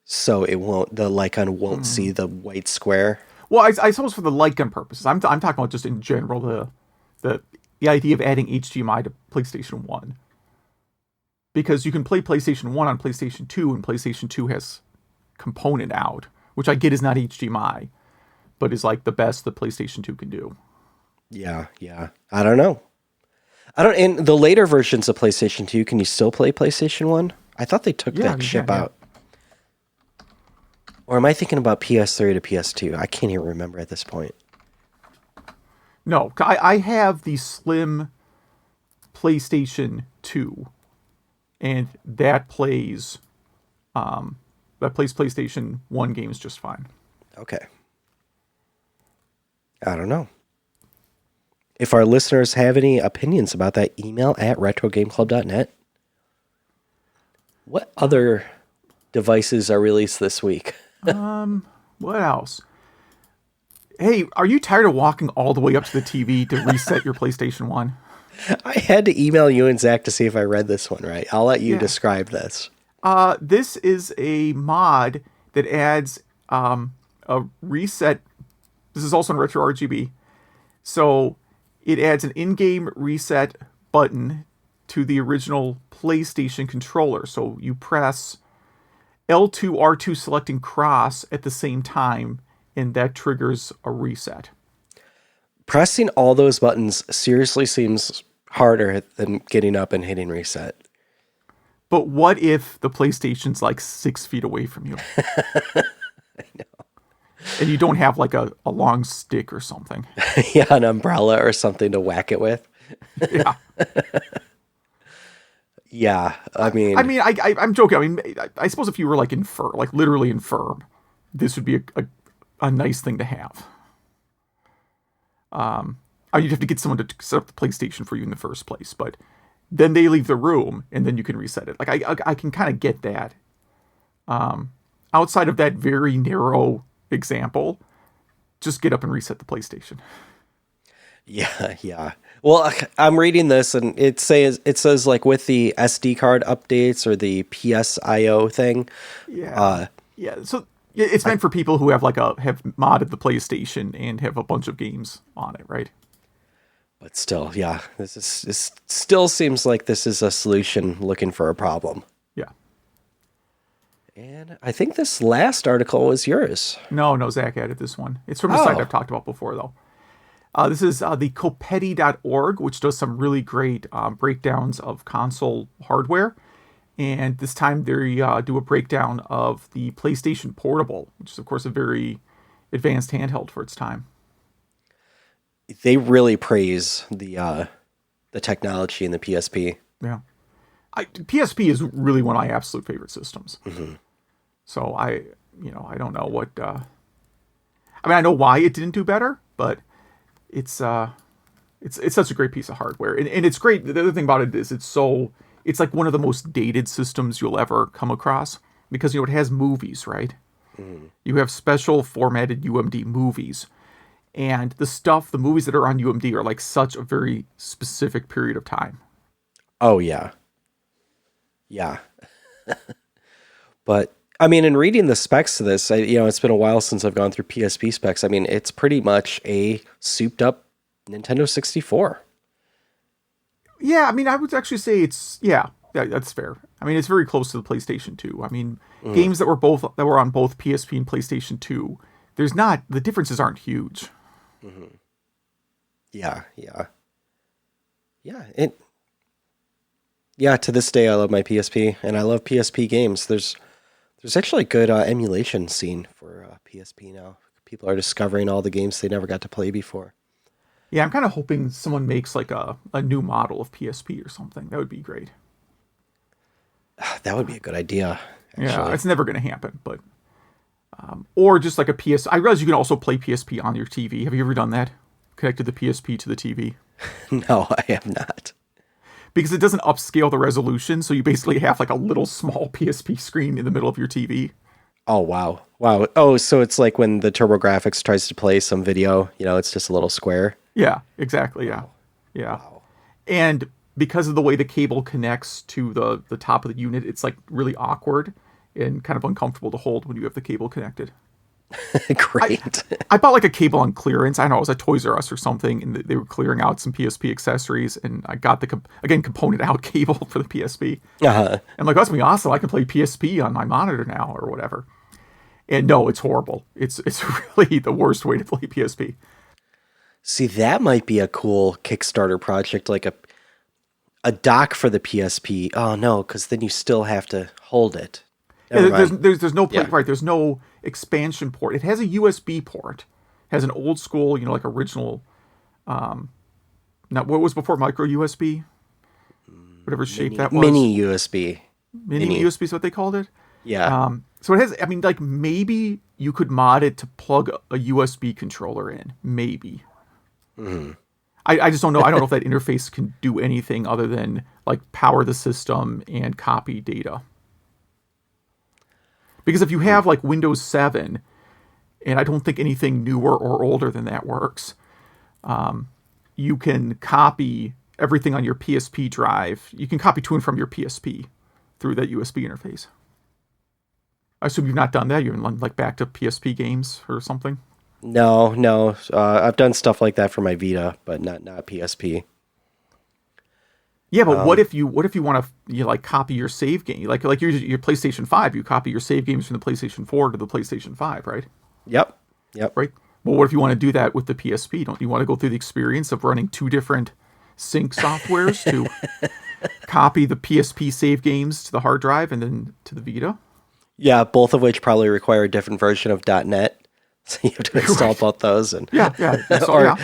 Speaker 1: So the light gun won't see the white square?
Speaker 2: Well, I suppose for the light gun purposes. I'm talking about just in general the idea of adding HDMI to PlayStation 1. Because you can play PlayStation 1 on PlayStation 2, and PlayStation 2 has component out, which I get is not HDMI, but is like the best the PlayStation 2 can do.
Speaker 1: Yeah. I don't know. In the later versions of PlayStation 2, can you still play PlayStation 1? I thought they took that chip out. Or am I thinking about PS3 to PS2? I can't even remember at this point.
Speaker 2: No, I have the slim PlayStation 2, and that plays PlayStation 1 games just fine.
Speaker 1: Okay. I don't know. if our listeners have any opinions about that, email at retrogameclub.net. What other devices are released this week?
Speaker 2: What else? Hey, are you tired of walking all the way up to the TV to reset your PlayStation 1?
Speaker 1: I had to email you and Zach to see if I read this one right. I'll let you describe this.
Speaker 2: This is a mod that adds a reset. This is also in Retro RGB. So it adds an in-game reset button to the original PlayStation controller. So you press L2, R2 selecting cross at the same time, and that triggers a reset.
Speaker 1: Pressing all those buttons seriously seems harder than getting up and hitting reset.
Speaker 2: But what if the PlayStation's like 6 feet away from you?
Speaker 1: I know.
Speaker 2: And you don't have like a long stick or something.
Speaker 1: Yeah, an umbrella or something to whack it with.
Speaker 2: Yeah.
Speaker 1: Yeah, I'm
Speaker 2: joking. I mean, I suppose if you were like infirm, like literally infirm, this would be a nice thing to have. You'd have to get someone to set up the PlayStation for you in the first place, but then they leave the room and then you can reset it. Like I can kind of get that. Outside of that very narrow example, just get up and reset the PlayStation.
Speaker 1: Yeah. Well, I'm reading this and it says like with the SD card updates or the PSIO thing.
Speaker 2: Yeah. So it's meant for people who have have modded the PlayStation and have a bunch of games on it, right?
Speaker 1: But still, yeah, this still seems like this is a solution looking for a problem.
Speaker 2: Yeah.
Speaker 1: And I think this last article was yours.
Speaker 2: No, Zach added this one. It's from a site I've talked about before, though. This is the Copeti.org, which does some really great breakdowns of console hardware. And this time they do a breakdown of the PlayStation Portable, which is, of course, a very advanced handheld for its time.
Speaker 1: They really praise the technology in the PSP.
Speaker 2: Yeah. PSP is really one of my absolute favorite systems.
Speaker 1: Mm-hmm.
Speaker 2: So I don't know what... I know why it didn't do better, but it's such a great piece of hardware. And it's great. The other thing about it is it's like one of the most dated systems you'll ever come across because, it has movies, right? Mm-hmm. You have special formatted UMD movies. And the movies that are on UMD are like such a very specific period of time.
Speaker 1: Oh, yeah. Yeah. But, in reading the specs to this, it's been a while since I've gone through PSP specs. It's pretty much a souped-up Nintendo 64.
Speaker 2: Yeah, I would actually say yeah, that's fair. It's very close to the PlayStation 2. Games that were on both PSP and PlayStation 2, the differences aren't huge.
Speaker 1: Mm-hmm. Yeah. To this day, I love my PSP, and I love PSP games. There's actually a good emulation scene for PSP now. People are discovering all the games they never got to play before.
Speaker 2: Yeah, I'm kind of hoping someone makes like a new model of PSP or something. That would be great.
Speaker 1: That would be a good idea. Actually.
Speaker 2: Yeah, it's never going to happen, but... or just like a PS... I realize you can also play PSP on your TV. Have you ever done that? Connected the PSP to the TV?
Speaker 1: No, I have not.
Speaker 2: Because it doesn't upscale the resolution, so you basically have like a little small PSP screen in the middle of your TV.
Speaker 1: Oh, wow. Oh, so it's like when the TurboGrafx tries to play some video, it's just a little square?
Speaker 2: Yeah, exactly, yeah. Yeah. Wow. And because of the way the cable connects to the top of the unit, it's like really awkward and kind of uncomfortable to hold when you have the cable connected.
Speaker 1: Great.
Speaker 2: I bought like a cable on clearance. I don't know, it was at Toys R Us or something, and they were clearing out some PSP accessories, and I got the component out cable for the PSP.
Speaker 1: Uh-huh.
Speaker 2: I'm like, that's gonna be awesome. I can play PSP on my monitor now or whatever. And no, it's horrible. It's really the worst way to play PSP.
Speaker 1: See, that might be a cool Kickstarter project, like a dock for the PSP. Oh no, because then you still have to hold it.
Speaker 2: Yeah, there's no play, right. There's no expansion port. It has a USB port. It has an old school, like original. Now, what was before micro USB? Whatever shape that was.
Speaker 1: Mini USB.
Speaker 2: Mini USB is what they called it.
Speaker 1: Yeah.
Speaker 2: So it has. Maybe you could mod it to plug a USB controller in. Maybe.
Speaker 1: Mm-hmm.
Speaker 2: I just don't know. I don't know if that interface can do anything other than like power the system and copy data. Because if you have like Windows 7, and I don't think anything newer or older than that works, you can copy everything on your PSP drive. You can copy to and from your PSP through that USB interface. I assume you've not done that. You haven't like backed up PSP games or something?
Speaker 1: No. I've done stuff like that for my Vita, but not PSP.
Speaker 2: Yeah, but what if you want to like copy your save game, like your PlayStation 5, you copy your save games from the PlayStation 4 to the PlayStation 5, right?
Speaker 1: Yep.
Speaker 2: Right. Well, what if you want to do that with the PSP? Don't you want to go through the experience of running two different sync softwares to copy the PSP save games to the hard drive and then to the Vita?
Speaker 1: Yeah, both of which probably require a different version of .NET, so you have to install both those. And
Speaker 2: Yeah.
Speaker 1: or
Speaker 2: Yeah.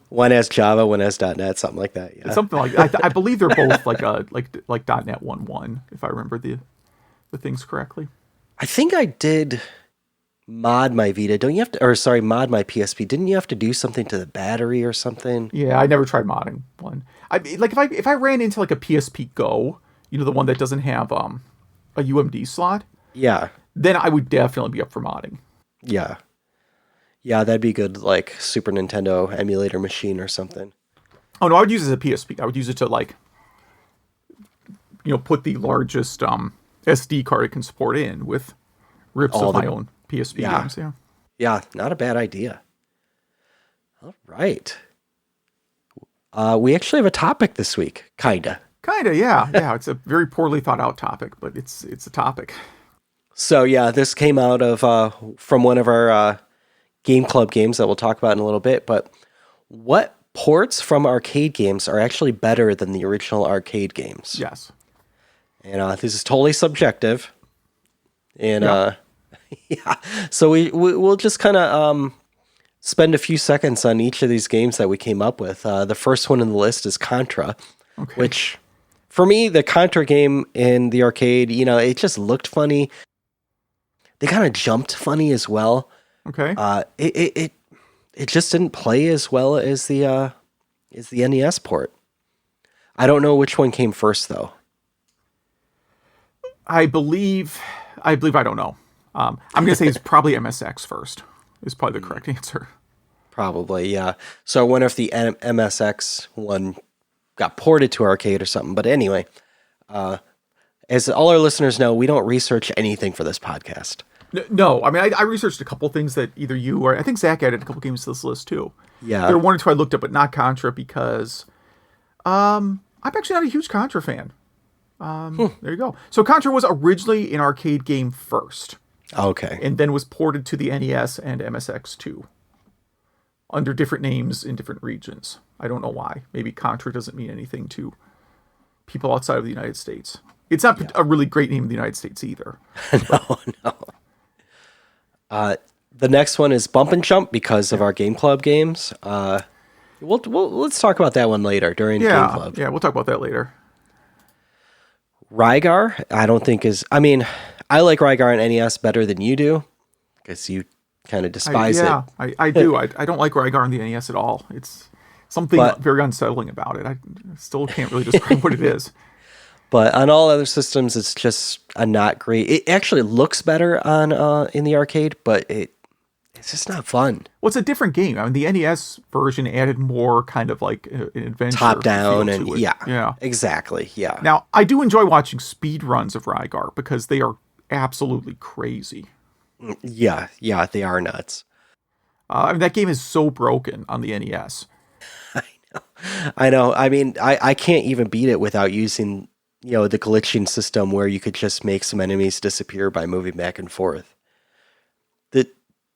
Speaker 1: one has Java, one has .NET, something like that. Yeah.
Speaker 2: Something like I believe they're both like .NET 1.1, if I remember the things correctly.
Speaker 1: I think I did mod my Vita. Don't you have to? Or sorry, mod my PSP. Didn't you have to do something to the battery or something?
Speaker 2: Yeah, I never tried modding one. Like if I ran into like a PSP Go, the one that doesn't have a UMD slot,
Speaker 1: Yeah.
Speaker 2: then I would definitely be up for modding.
Speaker 1: Yeah. Yeah, that'd be good, like Super Nintendo emulator machine or something.
Speaker 2: Oh no, I would use it as a PSP. I would use it to like, put the largest SD card it can support in with rips of my own PSP games. Yeah.
Speaker 1: Yeah, not a bad idea. All right. We actually have a topic this week, kinda.
Speaker 2: Kinda, yeah. Yeah, it's a very poorly thought out topic, but it's a topic.
Speaker 1: So yeah, this came out of from one of our Game Club games that we'll talk about in a little bit. But what ports from arcade games are actually better than the original arcade games?
Speaker 2: Yes.
Speaker 1: And this is totally subjective. And yeah, so we'll just kind of spend a few seconds on each of these games that we came up with. The first one in the list is Contra, which for me, the Contra game in the arcade, it just looked funny. They kind of jumped funny as well.
Speaker 2: Okay.
Speaker 1: It just didn't play as well as the NES port. I don't know which one came first though.
Speaker 2: I believe I don't know. I'm gonna say it's probably MSX first. Is probably the correct answer.
Speaker 1: Probably, yeah. So I wonder if the MSX one got ported to arcade or something. But anyway, as all our listeners know, we don't research anything for this podcast.
Speaker 2: No, I mean, I researched a couple things that either you or I think Zach added a couple games to this list too.
Speaker 1: Yeah.
Speaker 2: There were one or two I looked up, but not Contra because I'm actually not a huge Contra fan. There you go. So Contra was originally an arcade game first.
Speaker 1: Okay.
Speaker 2: And then was ported to the NES and MSX2 under different names in different regions. I don't know why. Maybe Contra doesn't mean anything to people outside of the United States. It's not a really great name in the United States either.
Speaker 1: No. The next one is Bump and Jump because of our Game Club games. Let's talk about that one later during Game Club.
Speaker 2: Yeah, we'll talk about that later.
Speaker 1: Rygar, I don't think is... I mean, I like Rygar on NES better than you do because you kind of despise it.
Speaker 2: I do. I don't like Rygar on the NES at all. It's something very unsettling about it. I still can't really describe what it is.
Speaker 1: But on all other systems, it's just a not great... It actually looks better on in the arcade, but it's just not fun.
Speaker 2: Well, it's a different game. I mean, the NES version added more kind of like an adventure.
Speaker 1: Top down and
Speaker 2: yeah.
Speaker 1: Exactly, yeah.
Speaker 2: Now, I do enjoy watching speed runs of Rygar because they are absolutely crazy.
Speaker 1: Yeah, they are nuts.
Speaker 2: I mean, that game is so broken on the NES.
Speaker 1: I know. I mean, I can't even beat it without using... the glitching system where you could just make some enemies disappear by moving back and forth.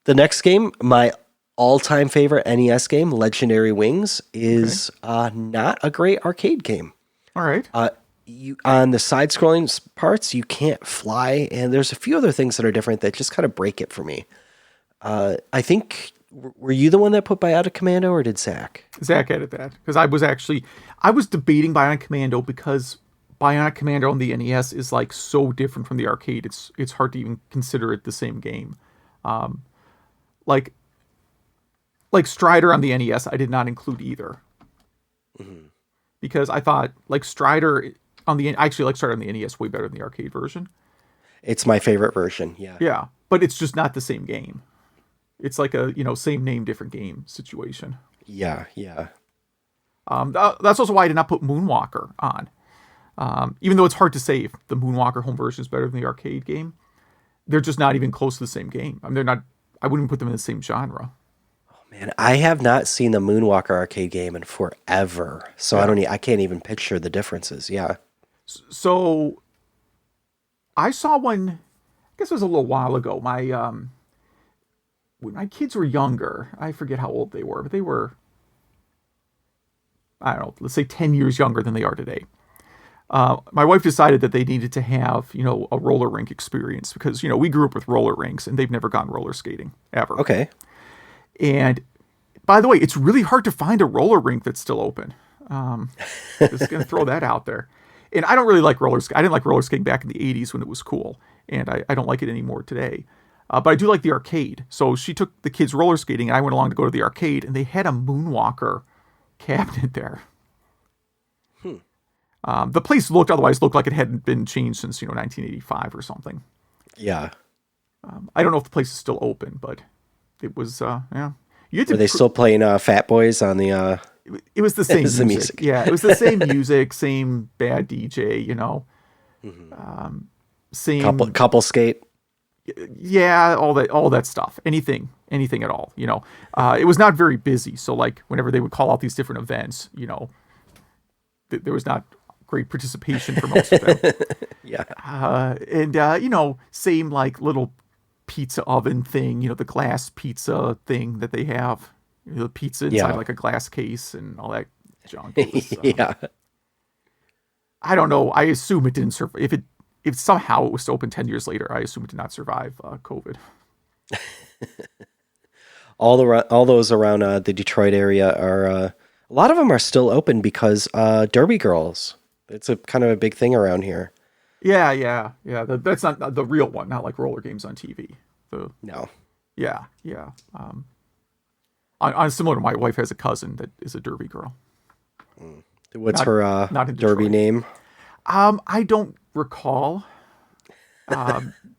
Speaker 1: The next game, my all-time favorite NES game, Legendary Wings, is not a great arcade game.
Speaker 2: All right.
Speaker 1: On the side-scrolling parts, you can't fly, and there's a few other things that are different that just kind of break it for me. I think... Were you the one that put Bionic Commando, or did Zach?
Speaker 2: Zach added that, because I was debating Bionic Commando because Bionic Commando on the NES is like so different from the arcade. It's hard to even consider it the same game. Like Strider on the NES, I did not include either. because I thought like Strider I actually like Strider on the NES way better than the arcade version.
Speaker 1: It's my favorite version. Yeah.
Speaker 2: Yeah, but it's just not the same game. It's like a same name, different game situation.
Speaker 1: Yeah. Yeah.
Speaker 2: That's also why I did not put Moonwalker on. Even though it's hard to say if the Moonwalker home version is better than the arcade game, they're just not even close to the same game. I mean, they're not. I wouldn't put them in the same genre.
Speaker 1: Man, I have not seen the Moonwalker arcade game in forever, so I can't even picture the differences. Yeah.
Speaker 2: So I saw one. I guess it was a little while ago. When my kids were younger, I forget how old they were, but they were, I don't know, let's say 10 years younger than they are today. My wife decided that they needed to have, a roller rink experience because, we grew up with roller rinks and they've never gone roller skating ever.
Speaker 1: Okay.
Speaker 2: And by the way, it's really hard to find a roller rink that's still open. Just going to throw that out there. And I don't really like roller skating. I didn't like roller skating back in the 80s when it was cool. And I don't like it anymore today. But I do like the arcade. So she took the kids roller skating and I went along to go to the arcade and they had a Moonwalker cabinet there. The place looked like it hadn't been changed since 1985 or something.
Speaker 1: Yeah.
Speaker 2: I don't know if the place is still open, but it was yeah.
Speaker 1: Were they still playing Fat Boys on the?
Speaker 2: It was the same
Speaker 1: the
Speaker 2: music. Yeah, it was the same music, same bad DJ. Same
Speaker 1: couple skate.
Speaker 2: Yeah, all that stuff. Anything at all. It was not very busy. So like whenever they would call out these different events, there was not great participation for most of them.
Speaker 1: Yeah.
Speaker 2: Same like little pizza oven thing, the glass pizza thing that they have, the pizza inside like a glass case and all that junk. It was,
Speaker 1: yeah.
Speaker 2: I don't know. I assume it didn't survive. If somehow it was to open 10 years later, I assume it did not survive COVID.
Speaker 1: All those around the Detroit area are a lot of them are still open because Derby Girls. It's a kind of a big thing around here.
Speaker 2: Yeah. That's not the real one. Not like roller games on TV.
Speaker 1: No.
Speaker 2: Yeah. On similar to my wife has a cousin that is a Derby girl.
Speaker 1: What's her Derby name?
Speaker 2: I don't recall.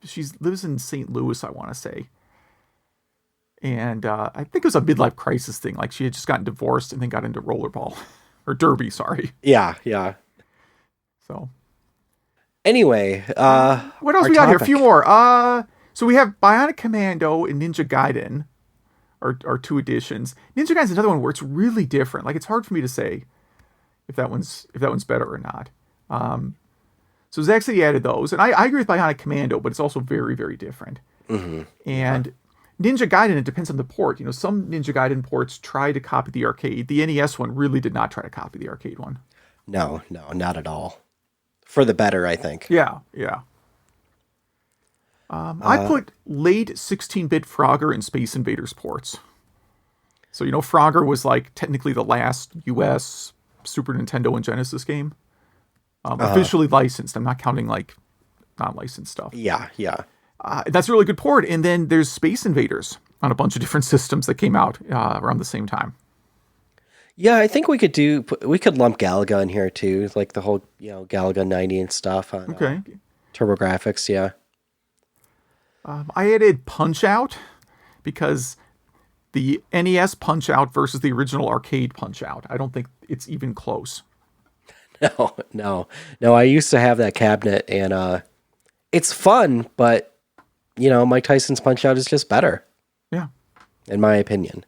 Speaker 2: She lives in St. Louis, I want to say. And I think it was a midlife crisis thing. Like she had just gotten divorced and then got into rollerball. Or Derby, sorry.
Speaker 1: Yeah.
Speaker 2: So.
Speaker 1: Anyway.
Speaker 2: What else we got here? A few more. So we have Bionic Commando and Ninja Gaiden. Are two editions. Ninja Gaiden's another one where it's really different. Like it's hard for me to say if that one's better or not. So Zack City added those, and I agree with Bionic Commando, but it's also very, very different.
Speaker 1: Mm-hmm.
Speaker 2: And Ninja Gaiden, it depends on the port. Some Ninja Gaiden ports try to copy the arcade. The NES one really did not try to copy the arcade one.
Speaker 1: No, not at all. For the better, I think.
Speaker 2: Yeah. I put late 16-bit Frogger and Space Invaders ports. So, Frogger was like technically the last US Super Nintendo and Genesis game. Officially licensed. I'm not counting like non-licensed stuff.
Speaker 1: Yeah.
Speaker 2: That's a really good port. And then there's Space Invaders on a bunch of different systems that came out around the same time.
Speaker 1: Yeah, I think we could lump Galaga in here too, like the whole Galaga 90 and stuff on TurboGrafx. Yeah.
Speaker 2: I added Punch-Out because the NES Punch-Out versus the original arcade Punch-Out. I don't think it's even close.
Speaker 1: No. I used to have that cabinet, and it's fun, but Mike Tyson's Punch-Out is just better.
Speaker 2: Yeah,
Speaker 1: in my opinion.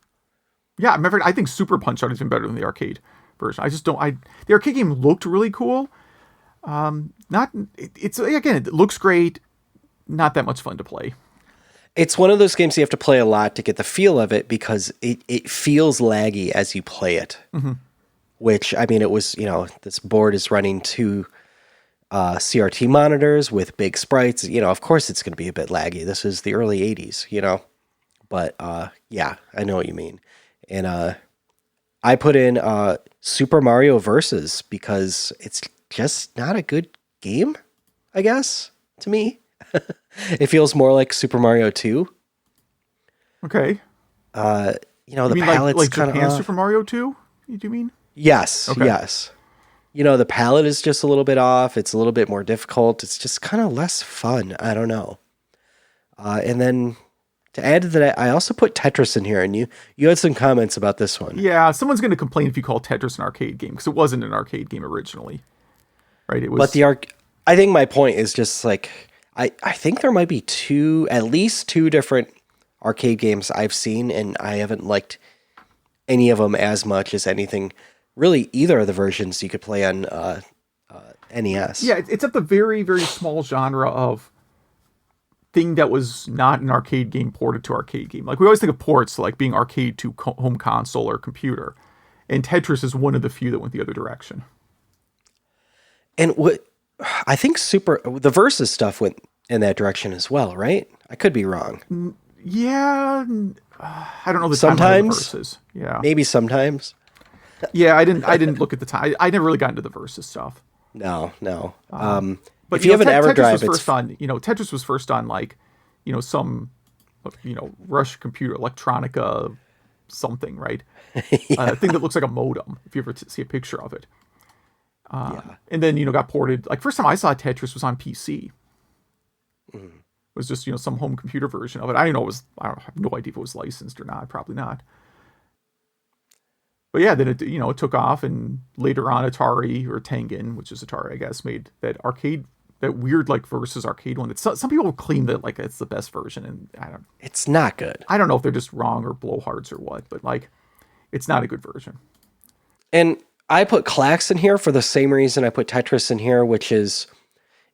Speaker 2: Yeah, I think Super Punch-Out is even better than the arcade version. I just don't. The arcade game looked really cool. It looks great. Not that much fun to play.
Speaker 1: It's one of those games you have to play a lot to get the feel of it because it feels laggy as you play it.
Speaker 2: Mm-hmm.
Speaker 1: Which, I mean, it was, this board is running two CRT monitors with big sprites. Of course it's going to be a bit laggy. This is the early 80s, But, yeah, I know what you mean. And I put in Super Mario Versus because it's just not a good game, I guess, to me. It feels more like Super Mario 2.
Speaker 2: Okay.
Speaker 1: The palette's
Speaker 2: like
Speaker 1: kind of
Speaker 2: Japan Super Mario 2? You do mean?
Speaker 1: Yes,
Speaker 2: Okay.
Speaker 1: yes. The palette is just a little bit off. It's a little bit more difficult. It's just kind of less fun. I don't know. And then to add to that, I also put Tetris in here, and you had some comments about this one.
Speaker 2: Yeah, someone's going to complain if you call Tetris an arcade game, because it wasn't an arcade game originally, right? It was.
Speaker 1: But I think my point is just like, I think there might be at least two different arcade games I've seen, and I haven't liked any of them as much as anything, really either of the versions you could play on NES.
Speaker 2: Yeah, it's at the very, very small genre of thing that was not an arcade game ported to arcade game. Like, we always think of ports like being arcade to home console or computer, and Tetris is one of the few that went the other direction.
Speaker 1: And what I think the Versus stuff went in that direction as well, right? I could be wrong.
Speaker 2: Yeah, I don't know the
Speaker 1: sometimes
Speaker 2: timeline of the Versus. Yeah,
Speaker 1: maybe sometimes.
Speaker 2: Yeah, I didn't look at the time. I never really got into the Versus stuff.
Speaker 1: No.
Speaker 2: But
Speaker 1: if you have an EverDrive,
Speaker 2: Tetris was first on like, some, Rush computer, electronica, something, right? A thing that looks like a modem. If you ever see a picture of it. And then got ported. Like, first time I saw Tetris was on PC. It was just some home computer version of it. I have no idea if it was licensed or not. Probably not. But yeah, then it took off, and later on Atari, or Tengen, which is Atari, I guess, made that weird like Versus arcade one. That some people claim that like it's the best version, and
Speaker 1: it's not good.
Speaker 2: I don't know if they're just wrong or blowhards or what, but like, it's not a good version.
Speaker 1: And I put Clax in here for the same reason I put Tetris in here, which is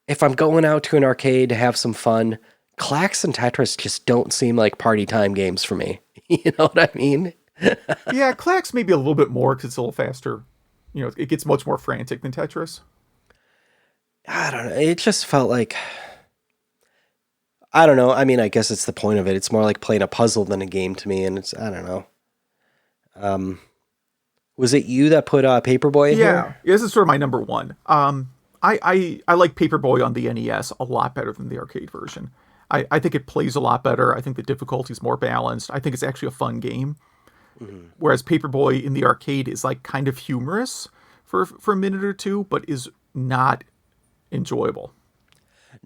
Speaker 1: if I'm going out to an arcade to have some fun, Clax and Tetris just don't seem like party time games for me. You know what I mean?
Speaker 2: Yeah, Clax maybe a little bit more because it's a little faster. It gets much more frantic than Tetris.
Speaker 1: I don't know. It just felt like, I don't know. I mean, I guess it's the point of it. It's more like playing a puzzle than a game to me, and I don't know. Was it you that put Paperboy in here?
Speaker 2: Yeah, this is sort of my number one. I like Paperboy on the NES a lot better than the arcade version. I think it plays a lot better. I think the difficulty is more balanced. I think it's actually a fun game. Mm-hmm. Whereas Paperboy in the arcade is like kind of humorous for a minute or two, but is not enjoyable.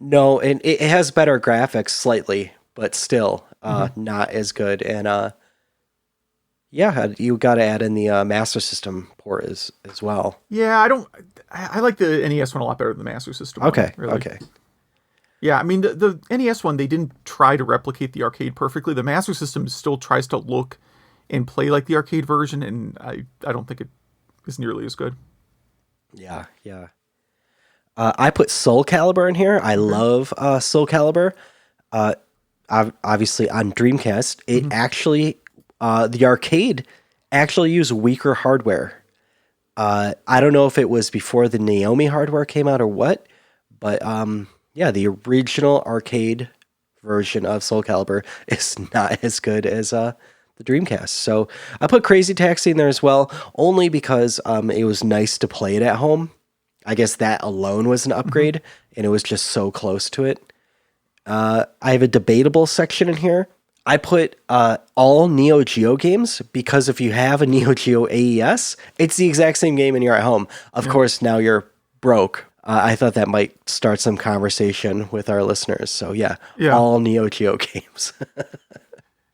Speaker 1: No, and it has better graphics slightly, but still not as good. And yeah, you got to add in the Master System port as well.
Speaker 2: Yeah, I like the NES one a lot better than the Master System
Speaker 1: Okay,
Speaker 2: one, really.
Speaker 1: Okay.
Speaker 2: Yeah, I mean, the NES one, they didn't try to replicate the arcade perfectly. The Master System still tries to look and play like the arcade version, and I don't think it is nearly as good.
Speaker 1: Yeah. I put Soul Calibur in here. I love Soul Calibur. Obviously, on Dreamcast, it actually, the arcade actually used weaker hardware. I don't know if it was before the Naomi hardware came out or what, but yeah, the original arcade version of Soul Calibur is not as good as the Dreamcast. So I put Crazy Taxi in there as well, only because it was nice to play it at home. I guess that alone was an upgrade, and it was just so close to it. I have a debatable section in here. I put all Neo Geo games because if you have a Neo Geo AES, it's the exact same game and you're at home. Of course, now you're broke. I thought that might start some conversation with our listeners. So yeah. All Neo Geo games.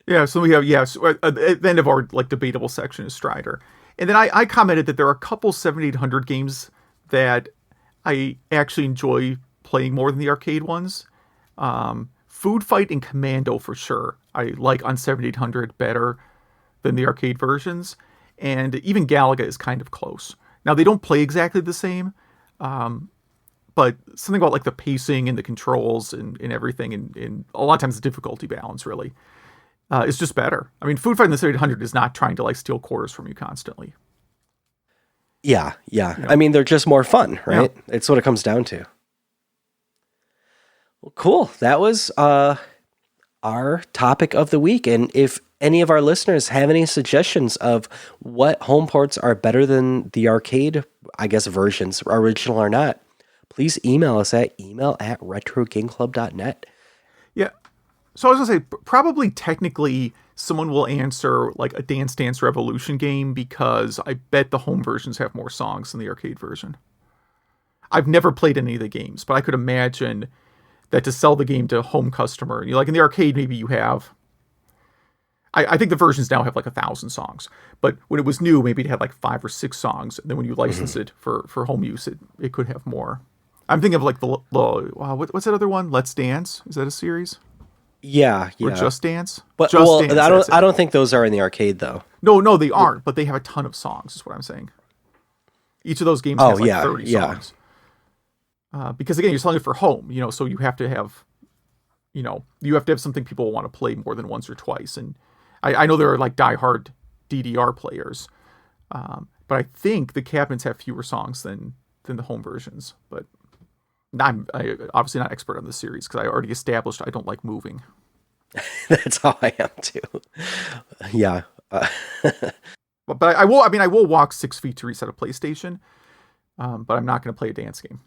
Speaker 2: Yeah, so we have, at the end of our like debatable section is Strider. And then I commented that there are a couple 7800 games that I actually enjoy playing more than the arcade ones. Food Fight and Commando for sure. I like on 7800 better than the arcade versions. And even Galaga is kind of close. Now, they don't play exactly the same, but something about like the pacing and the controls and everything, and a lot of times the difficulty balance really is just better. I mean, Food Fight in the 7800 is not trying to like steal quarters from you constantly.
Speaker 1: Yeah. I mean, they're just more fun, right?
Speaker 2: Yeah.
Speaker 1: It's what it comes down to. Well, cool. That was our topic of the week. And if any of our listeners have any suggestions of what home ports are better than the arcade, I guess, versions, original or not, please email us at email@retrogameclub.net.
Speaker 2: Yeah. So I was gonna say, probably technically someone will answer like a Dance Dance Revolution game because I bet the home versions have more songs than the arcade version. I've never played any of the games, but I could imagine that to sell the game to a home customer, like in the arcade, maybe you have. I think the versions now have like 1,000 songs, but when it was new, maybe it had like 5 or 6 songs. And then when you license it for home use, it could have more. I'm thinking of like what's that other one? Let's Dance. Is that a series?
Speaker 1: Yeah.
Speaker 2: Or Just Dance?
Speaker 1: But
Speaker 2: Just Dance,
Speaker 1: I don't think those are in the arcade though.
Speaker 2: No, they aren't. But they have a ton of songs. Is what I'm saying. Each of those games has like 30 songs. Because again, you're selling it for home, so you have to have, something people want to play more than once or twice. And I know there are like diehard DDR players, but I think the cabinets have fewer songs than the home versions. But I'm obviously not expert on this series because I already established I don't like moving.
Speaker 1: That's how I am too. Yeah.
Speaker 2: But I will walk 6 feet to reset a PlayStation, but I'm not going to play a dance game.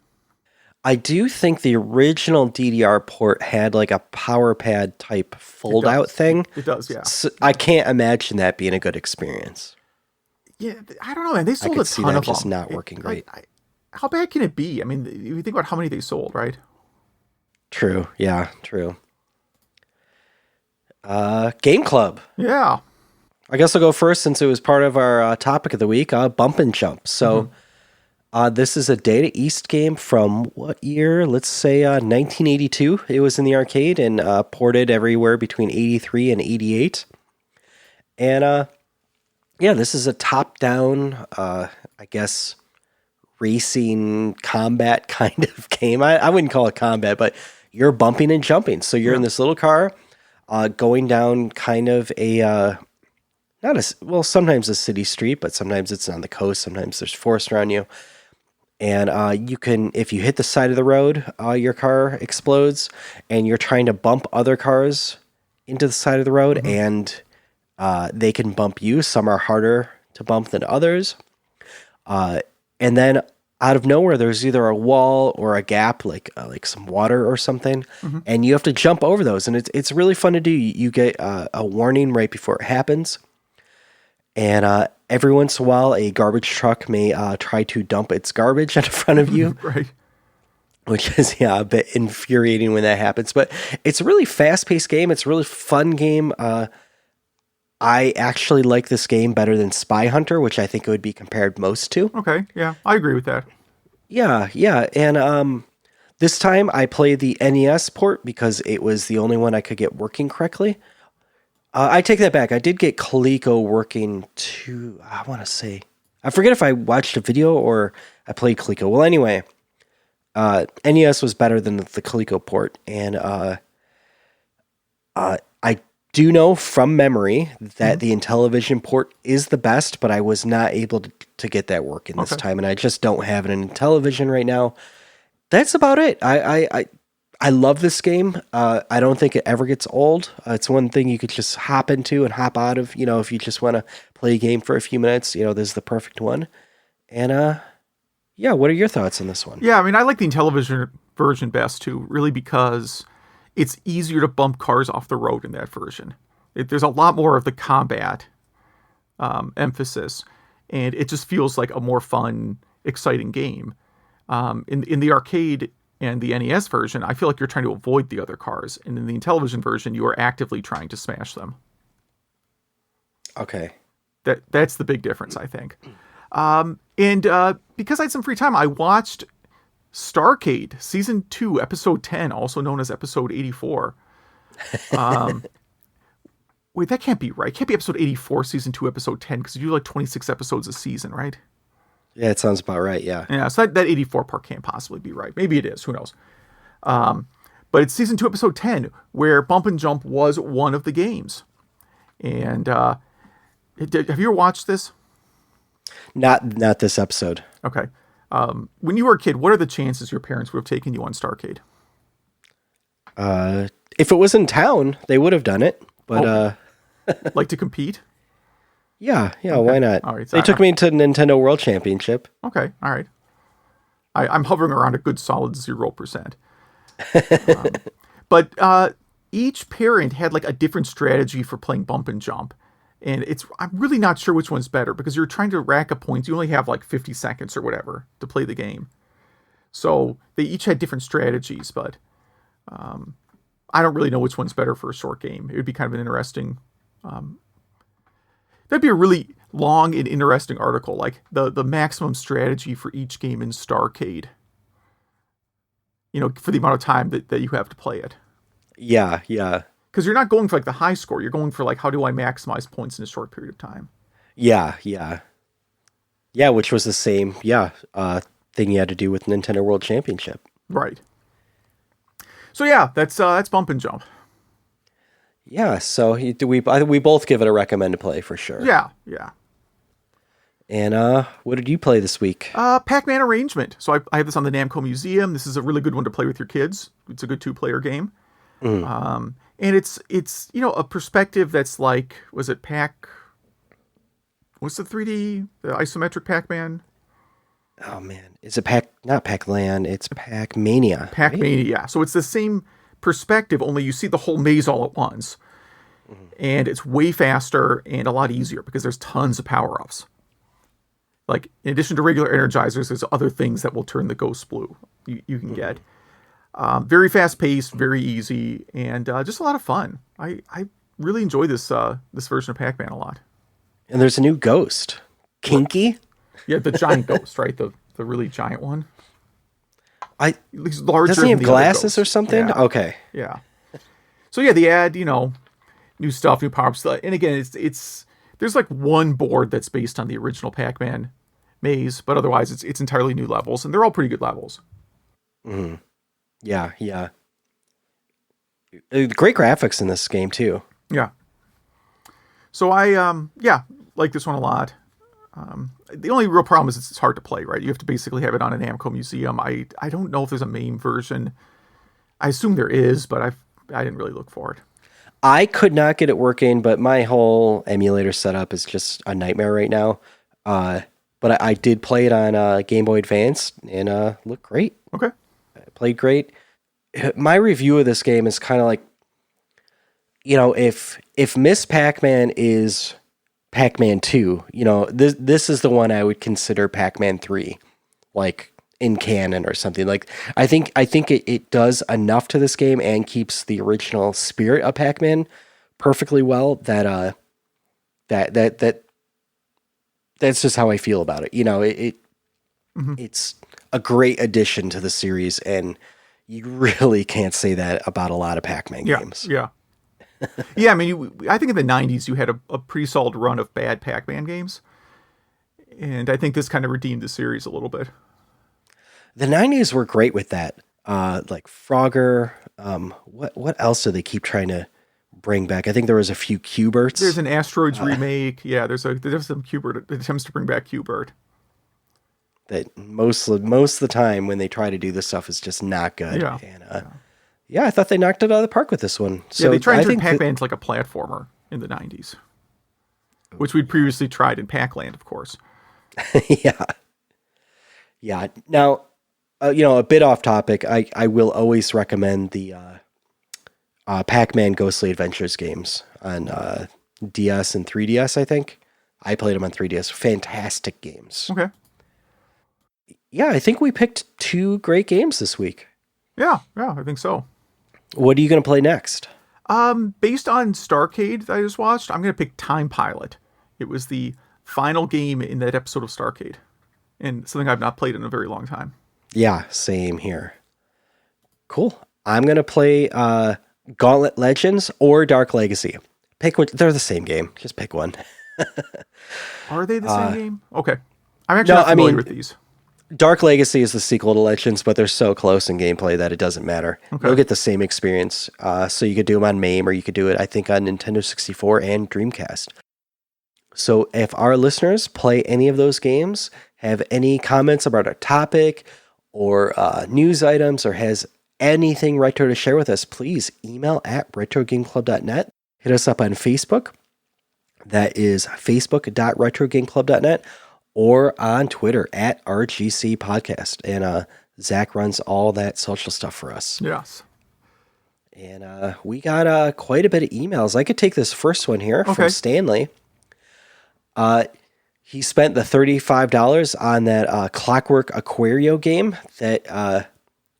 Speaker 1: I do think the original DDR port had like a power pad type fold out thing.
Speaker 2: It does, yeah.
Speaker 1: So I can't imagine that being a good experience.
Speaker 2: Yeah, I don't know, man. They sold a ton of them. I could see that
Speaker 1: just not working great.
Speaker 2: How bad can it be? I mean, if you think about how many they sold, right?
Speaker 1: True. Yeah, true. Game Club.
Speaker 2: Yeah.
Speaker 1: I guess I'll go first since it was part of our topic of the week, Bump and Jump. So this is a Data East game from what year? Let's say 1982. It was in the arcade and ported everywhere between 83 and 88. And this is a top-down, I guess, racing combat kind of game. I wouldn't call it combat, but you're bumping and jumping. So you're in this little car going down kind of a... sometimes a city street, but sometimes it's on the coast. Sometimes there's forest around you. And you can, if you hit the side of the road, your car explodes, and you're trying to bump other cars into the side of the road, and they can bump you. Some are harder to bump than others. And then out of nowhere, there's either a wall or a gap, like some water or something, and you have to jump over those. And it's really fun to do. You get a warning right before it happens. And every once in a while, a garbage truck may try to dump its garbage in front of you.
Speaker 2: Right.
Speaker 1: Which is, a bit infuriating when that happens. But it's a really fast-paced game. It's a really fun game. I actually like this game better than Spy Hunter, which I think it would be compared most to.
Speaker 2: Okay, yeah. I agree with that.
Speaker 1: Yeah. And this time I played the NES port because it was the only one I could get working correctly. I take that back. I did get Coleco working too. I want to say, I forget if I watched a video or I played Coleco. Well, anyway, NES was better than the Coleco port, and I do know from memory that the Intellivision port is the best, but I was not able to get that working this time, and I just don't have it in Intellivision right now. That's about it. I love this game. I don't think it ever gets old. It's one thing you could just hop into and hop out of. If you just want to play a game for a few minutes, this is the perfect one. And what are your thoughts on this one?
Speaker 2: Yeah, I mean, I like the Intellivision version best too, really because it's easier to bump cars off the road in that version. There's a lot more of the combat emphasis, and it just feels like a more fun, exciting game. In the arcade and the NES version, I feel like you're trying to avoid the other cars. And in the Intellivision version, you are actively trying to smash them.
Speaker 1: Okay.
Speaker 2: That's the big difference, I think. And because I had some free time, I watched Starcade, Season 2, Episode 10, also known as Episode 84. Wait, that can't be right. It can't be Episode 84, Season 2, Episode 10, because you do like 26 episodes a season, right?
Speaker 1: Yeah, it sounds about right, yeah.
Speaker 2: Yeah, so that 84 part can't possibly be right. Maybe it is, who knows. But it's Season 2, Episode 10, where Bump and Jump was one of the games. And have you ever watched this?
Speaker 1: Not this episode.
Speaker 2: Okay. When you were a kid, what are the chances your parents would have taken you on Starcade?
Speaker 1: If it was in town, they would have done it. But
Speaker 2: like to compete?
Speaker 1: Yeah, okay. Why not?
Speaker 2: All right,
Speaker 1: they took me to Nintendo World Championship.
Speaker 2: Okay, all right. I'm hovering around a good solid 0%. But each parent had like a different strategy for playing bump and jump. And I'm really not sure which one's better because you're trying to rack up points. You only have like 50 seconds or whatever to play the game. So they each had different strategies, but I don't really know which one's better for a short game. It would be kind of an interesting... that'd be a really long and interesting article, like the maximum strategy for each game in Starcade. For the amount of time that you have to play it.
Speaker 1: Yeah, yeah.
Speaker 2: Because you're not going for like the high score. You're going for like, how do I maximize points in a short period of time?
Speaker 1: Yeah, yeah. Yeah, which was the same, thing you had to do with Nintendo World Championship.
Speaker 2: Right. So yeah, that's bump and jump.
Speaker 1: Yeah, so we both give it a recommend to play for sure.
Speaker 2: Yeah, yeah.
Speaker 1: And what did you play this week?
Speaker 2: Pac-Man Arrangement. So I have this on the Namco Museum. This is a really good one to play with your kids. It's a good 2-player game. And it's a perspective that's like, was it what's the 3D, the isometric Pac-Man?
Speaker 1: Oh man, is it not Pac-Land, it's Pac-Mania.
Speaker 2: Pac-Mania,
Speaker 1: right?
Speaker 2: yeah. So it's the same perspective, only you see the whole maze all at once. And it's way faster and a lot easier because there's tons of power-ups. Like, in addition to regular energizers, there's other things that will turn the ghost blue you can get. Very fast-paced, very easy, and just a lot of fun. I really enjoy this version of Pac-Man a lot.
Speaker 1: And there's a new ghost. Kinky?
Speaker 2: Yeah, the giant ghost, right? The really giant one.
Speaker 1: He's larger. Doesn't he have glasses or something?
Speaker 2: Yeah.
Speaker 1: Okay.
Speaker 2: Yeah. So yeah, they add, new stuff, new power-ups. And again, it's there's like one board that's based on the original Pac-Man maze, but otherwise it's entirely new levels, and they're all pretty good levels.
Speaker 1: Mm-hmm. Yeah, yeah. Great graphics in this game too.
Speaker 2: Yeah. So I like this one a lot. The only real problem is it's hard to play, right? You have to basically have it on an Namco Museum. I don't know if there's a MAME version. I assume there is, but I didn't really look for it.
Speaker 1: I could not get it working, but my whole emulator setup is just a nightmare right now. But I did play it on Game Boy Advance and looked great.
Speaker 2: Okay.
Speaker 1: It played great. My review of this game is kind of like, if Miss Pac-Man is Pac-Man 2, this is the one I would consider Pac-Man 3, like in canon or something. Like I think it does enough to this game and keeps the original spirit of Pac-Man perfectly well that that's just how I feel about it. It's a great addition to the series, and you really can't say that about a lot of Pac-Man games.
Speaker 2: Yeah. Yeah, I mean, I think in the 90s you had a pretty solid run of bad Pac-Man games, and I think this kind of redeemed the series a little bit.
Speaker 1: The 90s were great with that. Like Frogger. What else do they keep trying to bring back? I think there was a few Q*berts.
Speaker 2: There's an Asteroids remake. Yeah, there's some Q*bert attempts to bring back Q*bert.
Speaker 1: That most of the time when they try to do this stuff is just not good.
Speaker 2: Yeah.
Speaker 1: And, yeah, I thought they knocked it out of the park with this one. So
Speaker 2: yeah, they tried to turn Pac-Man into like a platformer in the 90s, which we'd previously tried in Pac-Land, of course.
Speaker 1: Yeah. Yeah. Now, a bit off topic, I will always recommend the Pac-Man Ghostly Adventures games on DS and 3DS, I think. I played them on 3DS. Fantastic games.
Speaker 2: Okay.
Speaker 1: Yeah, I think we picked 2 great games this week.
Speaker 2: Yeah, I think so.
Speaker 1: What are you going to play next?
Speaker 2: Based on Starcade that I just watched, I'm going to pick Time Pilot. It was the final game in that episode of Starcade, and something I've not played in a very long time.
Speaker 1: Yeah, same here. Cool. I'm going to play Gauntlet Legends or Dark Legacy. Pick one. They're the same game. Just pick one.
Speaker 2: Are they the same game? Okay. I'm actually not familiar with these.
Speaker 1: Dark Legacy is the sequel to Legends, but they're so close in gameplay that it doesn't matter. Okay. You'll get the same experience. So you could do them on MAME, or you could do it, I think, on Nintendo 64 and Dreamcast. So if our listeners play any of those games, have any comments about our topic or news items, or has anything retro to share with us, please email at retrogameclub.net. Hit us up on Facebook. That is facebook.retrogameclub.net. Or on Twitter at RGC Podcast. And Zach runs all that social stuff for us.
Speaker 2: Yes.
Speaker 1: And we got quite a bit of emails. I could take this first one here from Stanley. He spent the $35 on that Clockwork Aquario game that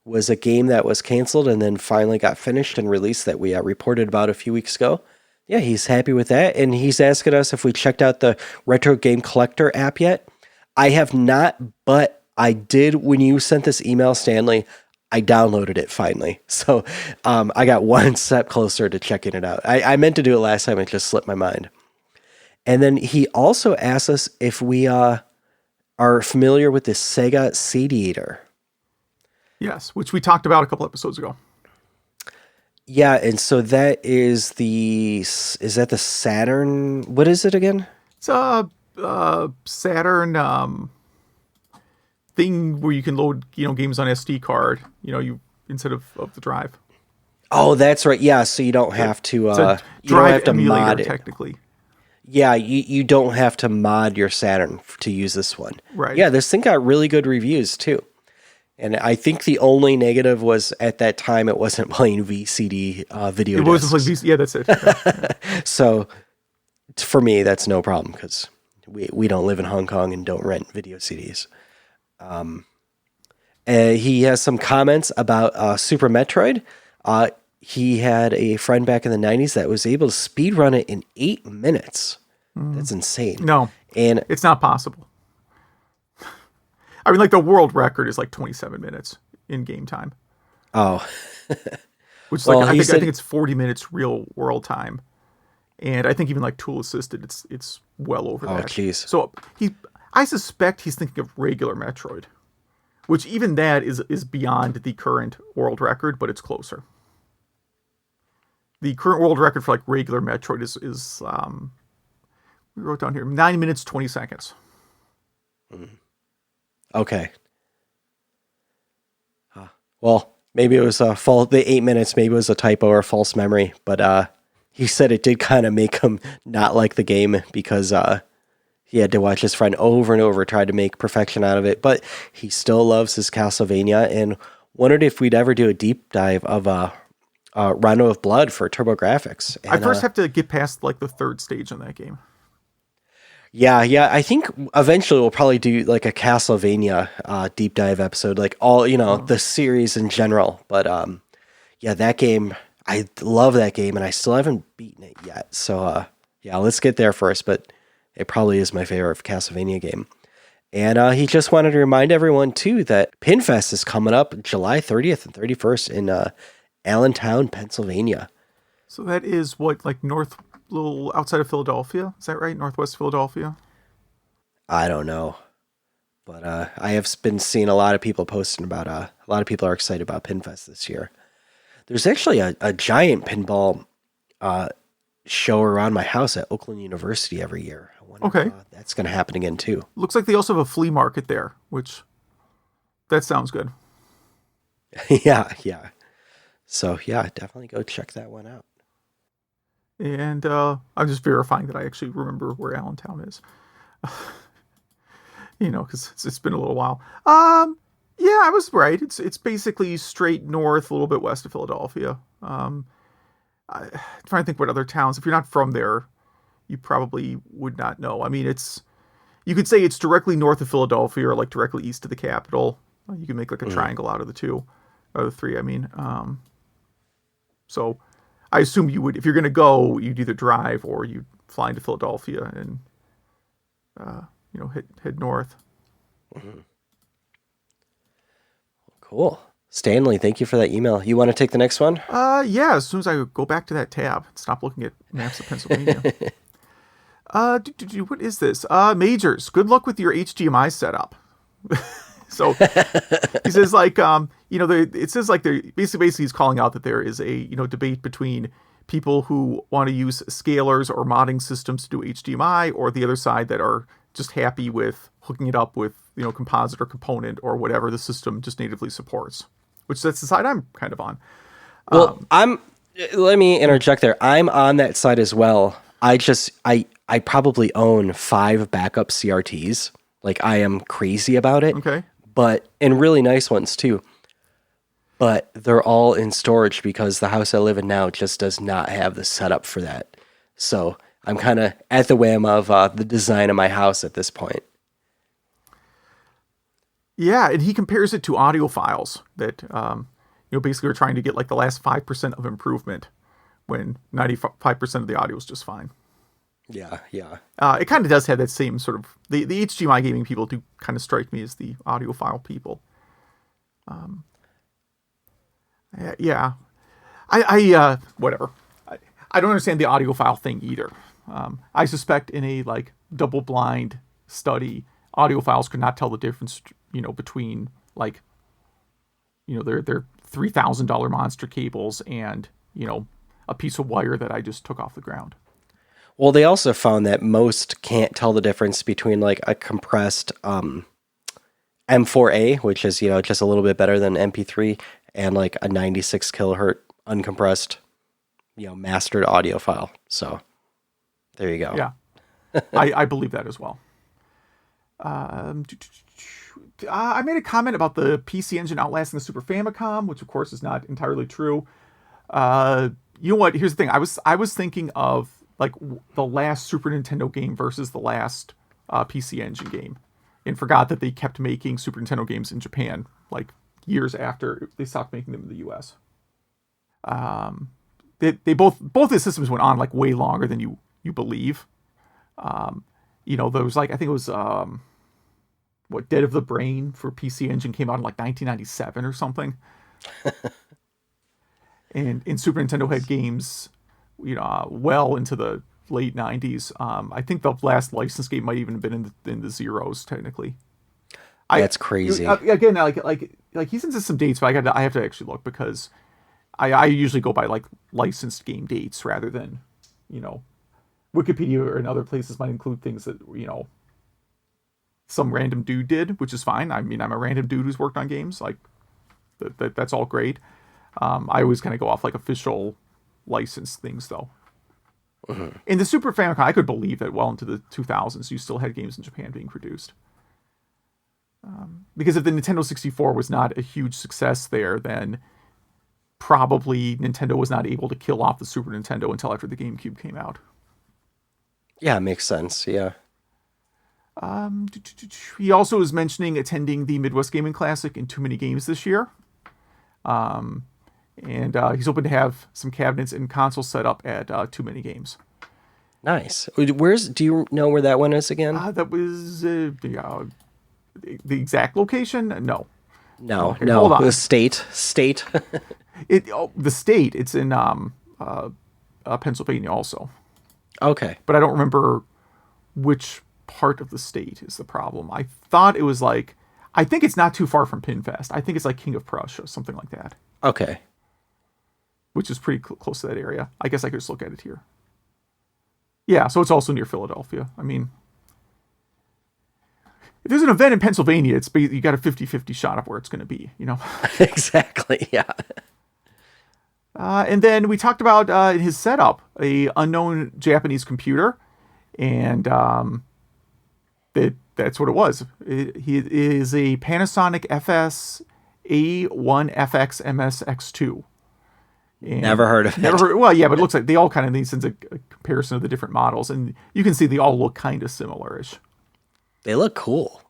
Speaker 1: was a game that was canceled and then finally got finished and released that we reported about a few weeks ago. Yeah, he's happy with that. And he's asking us if we checked out the Retro Game Collector app yet. I have not, but I did when you sent this email, Stanley. I downloaded it finally. So I got one step closer to checking it out. I meant to do it last time. It just slipped my mind. And then he also asked us if we are familiar with the Sega CD-Eater.
Speaker 2: Yes, which we talked about a couple episodes ago.
Speaker 1: Yeah, and so that is that the Saturn? What is it again?
Speaker 2: It's a Saturn thing where you can load, games on SD card, instead of the drive.
Speaker 1: Oh, that's right. Yeah, so you don't have to
Speaker 2: Mod it technically.
Speaker 1: Yeah, you don't have to mod your Saturn to use this one.
Speaker 2: Right.
Speaker 1: Yeah, this thing got really good reviews too. And I think the only negative was at that time it wasn't playing VCD video discs. It wasn't playing VCD.
Speaker 2: Yeah, that's it. Yeah.
Speaker 1: So for me, that's no problem because we don't live in Hong Kong and don't rent video CDs. He has some comments about Super Metroid. He had a friend back in the 90s that was able to speedrun it in 8 minutes. That's insane.
Speaker 2: No,
Speaker 1: and
Speaker 2: it's not possible. I mean, like the world record is like 27 minutes in game time.
Speaker 1: Oh.
Speaker 2: Which is I think it's 40 minutes real world time. And I think even like tool assisted, it's well over that.
Speaker 1: Oh, jeez.
Speaker 2: So I suspect he's thinking of regular Metroid, which even that is beyond the current world record, but it's closer. The current world record for like regular Metroid is we wrote down here 9 minutes 20 seconds.
Speaker 1: Okay. Well, maybe it was a fault. The 8 minutes, maybe it was a typo or false memory. But he said it did kind of make him not like the game because he had to watch his friend over and over try to make perfection out of it. But he still loves his Castlevania and wondered if we'd ever do a deep dive of Rondo of Blood for TurboGrafx. And,
Speaker 2: I first have to get past like the third stage in that game.
Speaker 1: Yeah. I think eventually we'll probably do like a Castlevania deep dive episode, like all, the series in general. But yeah, that game, I love that game and I still haven't beaten it yet. So yeah, let's get there first. But it probably is my favorite Castlevania game. And he just wanted to remind everyone too that Pinfest is coming up July 30th and 31st in Allentown, Pennsylvania.
Speaker 2: So that is what, like little outside of Philadelphia? Is that right? Northwest Philadelphia?
Speaker 1: I don't know. But I have been seeing a lot of people posting about a lot of people are excited about Pinfest this year. There's actually a giant pinball show around my house at Oakland University every year. I wonder if that's going to happen again too.
Speaker 2: Looks like they also have a flea market there, which that sounds good.
Speaker 1: Yeah. So yeah, definitely go check that one out.
Speaker 2: And I'm just verifying that I actually remember where Allentown is. Because it's been a little while. Yeah, I was right. It's basically straight north, a little bit west of Philadelphia. I'm trying to think what other towns. If you're not from there, you probably would not know. I mean, you could say it's directly north of Philadelphia or like directly east of the capital. You can make like a triangle out of the three. I mean, so I assume you would, if you're going to go, you'd either drive or you'd fly into Philadelphia and, head north.
Speaker 1: Mm-hmm. Cool. Stanley, thank you for that email. You want to take the next one?
Speaker 2: Yeah, as soon as I go back to that tab and stop looking at maps of Pennsylvania. What is this? Majors, good luck with your HDMI setup. So he says it says like basically he's calling out that there is a, debate between people who want to use scalers or modding systems to do HDMI or the other side that are just happy with hooking it up with, composite or component or whatever the system just natively supports, which that's the side I'm kind of on.
Speaker 1: Well, let me interject there. I'm on that side as well. I probably own 5 backup CRTs. Like I am crazy about it.
Speaker 2: Okay.
Speaker 1: And really nice ones too. but they're all in storage because the house I live in now just does not have the setup for that. So I'm kind of at the whim of the design of my house at this point.
Speaker 2: Yeah, and he compares it to audio files that, basically are trying to get like the last 5% of improvement when 95% of the audio is just fine.
Speaker 1: Yeah.
Speaker 2: It kind of does have that same sort of... The HDMI gaming people do kind of strike me as the audiophile people. Yeah. I whatever. I don't understand the audiophile thing either. I suspect in a like double-blind study, audiophiles could not tell the difference, between like, their $3,000 monster cables and, a piece of wire that I just took off the ground.
Speaker 1: Well, they also found that most can't tell the difference between like a compressed M4A, which is, just a little bit better than MP3, and like a 96 kilohertz uncompressed, mastered audio file. So there you go.
Speaker 2: Yeah, I believe that as well. I made a comment about the PC Engine outlasting the Super Famicom, which of course is not entirely true. You know what? Here's the thing. I was thinking of like the last Super Nintendo game versus the last PC Engine game, and forgot that they kept making Super Nintendo games in Japan like years after they stopped making them in the U.S. They both the systems went on like way longer than you believe. There was like, I think it was Dead of the Brain for PC Engine came out in like 1997 or something. and Super Nintendo had games, well into the late 90s. I think the last licensed game might even have been in the zeros technically.
Speaker 1: That's crazy.
Speaker 2: Again, like he's into some dates, but I have to actually look because I usually go by like licensed game dates rather than, Wikipedia and other places might include things that, some random dude did, which is fine. I mean, I'm a random dude who's worked on games. Like, that's all great. I always kind of go off like official licensed things, though. Mm-hmm. In the Super Famicom, I could believe that well into the 2000s, you still had games in Japan being produced. Because if the Nintendo 64 was not a huge success there, then probably Nintendo was not able to kill off the Super Nintendo until after the GameCube came out. Yeah,
Speaker 1: it makes sense. Yeah.
Speaker 2: He also was mentioning attending the Midwest Gaming Classic in Too Many Games this year. And he's hoping to have some cabinets and consoles set up at Too Many Games.
Speaker 1: Nice. Do you know where that one is again?
Speaker 2: That was the exact location? No.
Speaker 1: Okay, hold on. The state.
Speaker 2: The state. It's in Pennsylvania also.
Speaker 1: Okay.
Speaker 2: But I don't remember which part of the state is the problem. I thought it was like, I think it's not too far from Pinfest. I think it's like King of Prussia, something like that.
Speaker 1: Okay.
Speaker 2: Which is pretty close to that area. I guess I could just look at it here. Yeah, so it's also near Philadelphia. I mean, if there's an event in Pennsylvania, you got a 50-50 shot of where it's going to be,
Speaker 1: Exactly, yeah.
Speaker 2: And then we talked about his setup, a unknown Japanese computer, and that's what it was. He is a Panasonic FS A1FX MSX2.
Speaker 1: Never heard of it.
Speaker 2: Well, yeah, but it looks like they all kind of need a comparison of the different models, and you can see they all look kind of similar-ish.
Speaker 1: They look cool.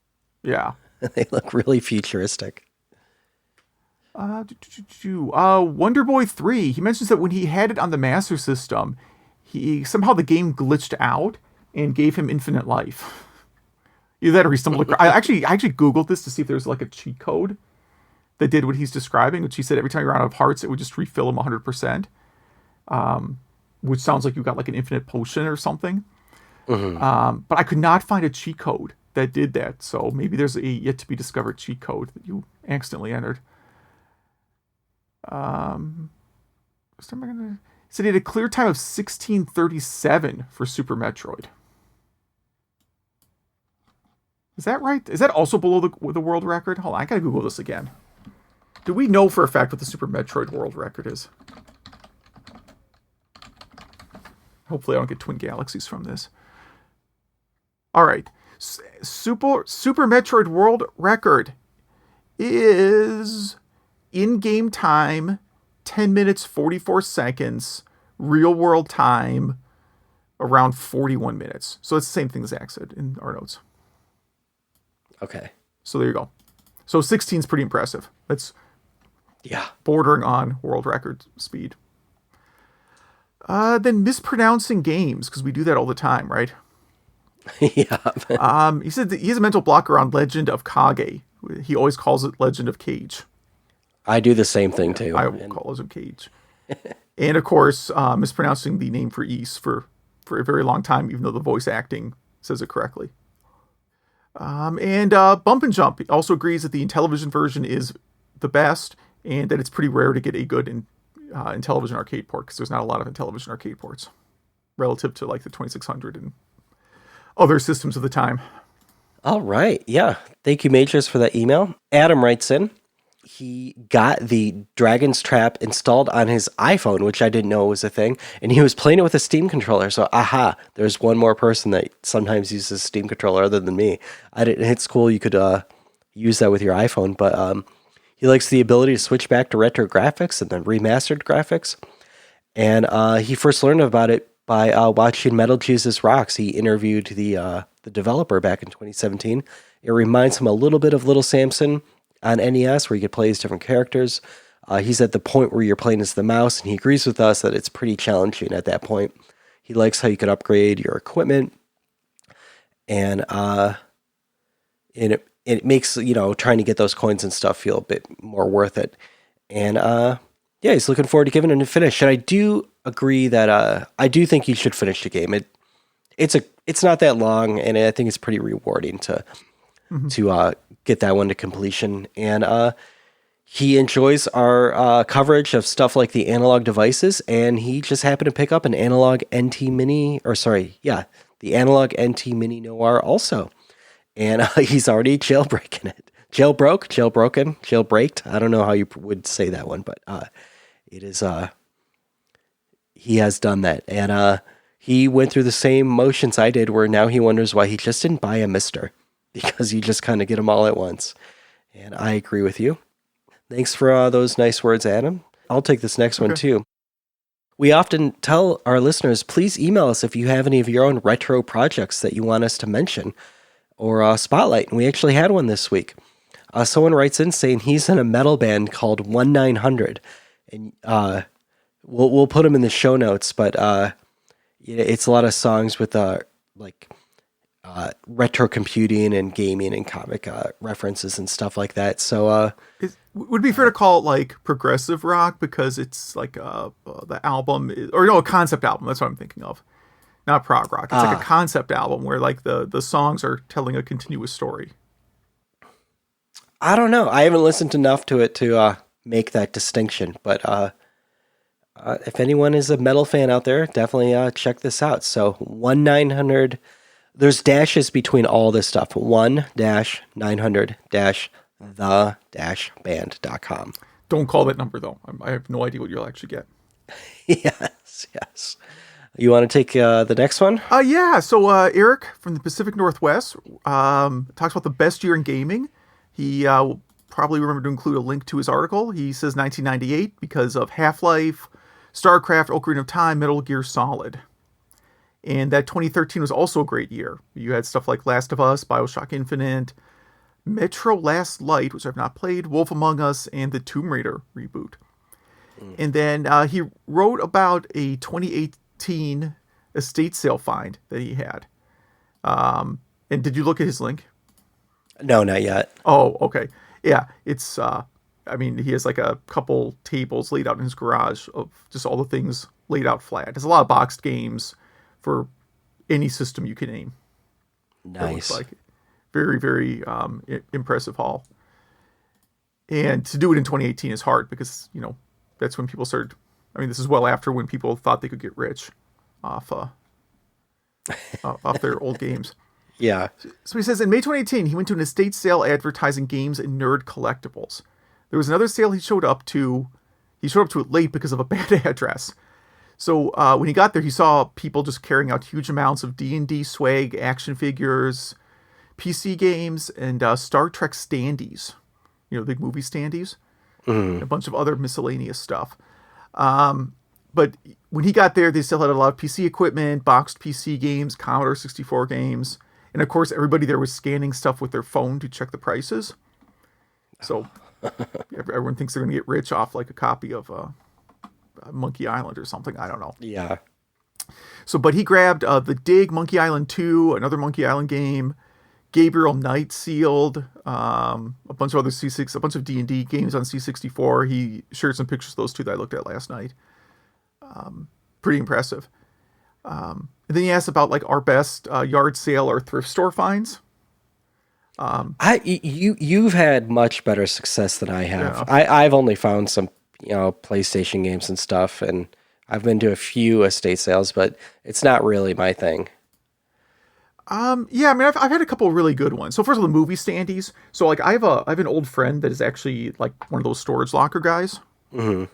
Speaker 2: Yeah.
Speaker 1: They look really futuristic.
Speaker 2: Wonder Boy 3, he mentions that when he had it on the Master System, somehow the game glitched out and gave him infinite life. Either that or he stumbled across... I actually Googled this to see if there was like a cheat code that did what he's describing, which he said every time you're out of hearts, it would just refill him 100%. Which sounds like you got like an infinite potion or something. Mm-hmm. But I could not find a cheat code that did that. So maybe there's a yet to be discovered cheat code that you accidentally entered. Said he had a clear time of 16:37 for Super Metroid. Is that right? Is that also below the world record? Hold on, I gotta Google this again. Do we know for a fact what the Super Metroid world record is? Hopefully I don't get Twin Galaxies from this. All right. Super Metroid world record is in-game time, 10 minutes, 44 seconds. Real-world time, around 41 minutes. So it's the same thing Zach said in our notes.
Speaker 1: Okay.
Speaker 2: So there you go. So 16 is pretty impressive. That's bordering on world record speed. Then mispronouncing games, because we do that all the time, right?
Speaker 1: Yeah.
Speaker 2: He said that he has a mental block around Legend of Kage. He always calls it Legend of Cage.
Speaker 1: I do the same thing too.
Speaker 2: I will call it Cage. And of course, mispronouncing the name for Ys for a very long time, even though the voice acting says it correctly. And Bump and Jump also agrees that the Intellivision version is the best, and that it's pretty rare to get a good Intellivision arcade port, because there's not a lot of Intellivision arcade ports relative to like the 2600 and other systems of the time.
Speaker 1: All right. Yeah. Thank you, Majors, for that email. Adam writes in. He got the Dragon's Trap installed on his iPhone, which I didn't know was a thing, and he was playing it with a Steam controller. So, there's one more person that sometimes uses a Steam controller other than me. It's cool you could use that with your iPhone, but he likes the ability to switch back to retro graphics and then remastered graphics. And he first learned about it by watching Metal Jesus Rocks. He interviewed the developer back in 2017. It reminds him a little bit of Little Samson on NES, where you could play as different characters. He's at the point where you're playing as the mouse, and he agrees with us that it's pretty challenging at that point. He likes how you can upgrade your equipment, and it makes, trying to get those coins and stuff feel a bit more worth it. And he's looking forward to giving it a finish. And I do agree that I do think you should finish the game. It's not that long, and I think it's pretty rewarding to get that one to completion. And he enjoys our coverage of stuff like the Analog Devices, and he just happened to pick up an Analog NT Mini, the Analog NT Mini Noir also. And he's already jailbreaking it. Jailbreaked. I don't know how you would say that one, but it is, he has done that. And he went through the same motions I did, where now he wonders why he just didn't buy a Mister, because you just kind of get them all at once. And I agree with you. Thanks for those nice words, Adam. I'll take this next one too. We often tell our listeners, please email us if you have any of your own retro projects that you want us to mention or spotlight. And we actually had one this week. Someone writes in saying he's in a metal band called 1900. And we'll put them in the show notes, but it's a lot of songs with retro computing and gaming and comic references and stuff like that. So
Speaker 2: would it be fair to call it like progressive rock, because it's like the album a concept album? That's what I'm thinking of. Not prog rock. It's like a concept album where like the songs are telling a continuous story.
Speaker 1: I don't know. I haven't listened enough to it to make that distinction, but if anyone is a metal fan out there, definitely check this out. So 1900. There's dashes between all this stuff. 1-900-the-band.com.
Speaker 2: Don't call that number, though. I have no idea what you'll actually get.
Speaker 1: Yes. You want to take the next one?
Speaker 2: Yeah. So Eric from the Pacific Northwest talks about the best year in gaming. He will probably remember to include a link to his article. He says 1998 because of Half-Life, StarCraft, Ocarina of Time, Metal Gear Solid. And that 2013 was also a great year. You had stuff like Last of Us, BioShock Infinite, Metro Last Light, which I've not played, Wolf Among Us, and the Tomb Raider reboot. And then he wrote about a 2018 estate sale find that he had. And did you look at his link?
Speaker 1: No, not yet.
Speaker 2: Oh, okay. Yeah, it's, he has like a couple tables laid out in his garage of just all the things laid out flat. There's a lot of boxed games for any system you can name.
Speaker 1: Nice.
Speaker 2: Like very, very impressive haul. And to do it in 2018 is hard because, that's when people started. This is well after when people thought they could get rich off their old games.
Speaker 1: Yeah.
Speaker 2: So he says in May 2018, he went to an estate sale advertising games and nerd collectibles. There was another sale he showed up to. He showed up to it late because of a bad address. So when he got there, he saw people just carrying out huge amounts of D&D swag, action figures, PC games, and Star Trek standees. Big movie standees. and a bunch of other miscellaneous stuff. But when he got there, they still had a lot of PC equipment, boxed PC games, Commodore 64 games. And of course, everybody there was scanning stuff with their phone to check the prices. So everyone thinks they're going to get rich off like a copy of Monkey Island or something. I don't know.
Speaker 1: Yeah.
Speaker 2: So, but he grabbed the Dig, Monkey Island 2, another Monkey Island game, Gabriel Knight Sealed, a bunch of other a bunch of D&D games on C64. He shared some pictures of those two that I looked at last night. Pretty impressive. And then he asked about like our best yard sale or thrift store finds.
Speaker 1: You've had much better success than I have.
Speaker 2: Yeah.
Speaker 1: I've only found some, PlayStation games and stuff, and I've been to a few estate sales, but it's not really my thing.
Speaker 2: Yeah, I mean, I've had a couple of really good ones. So first of all, the movie standees. So like, I have an old friend that is actually like one of those storage locker guys.
Speaker 1: Mm-hmm.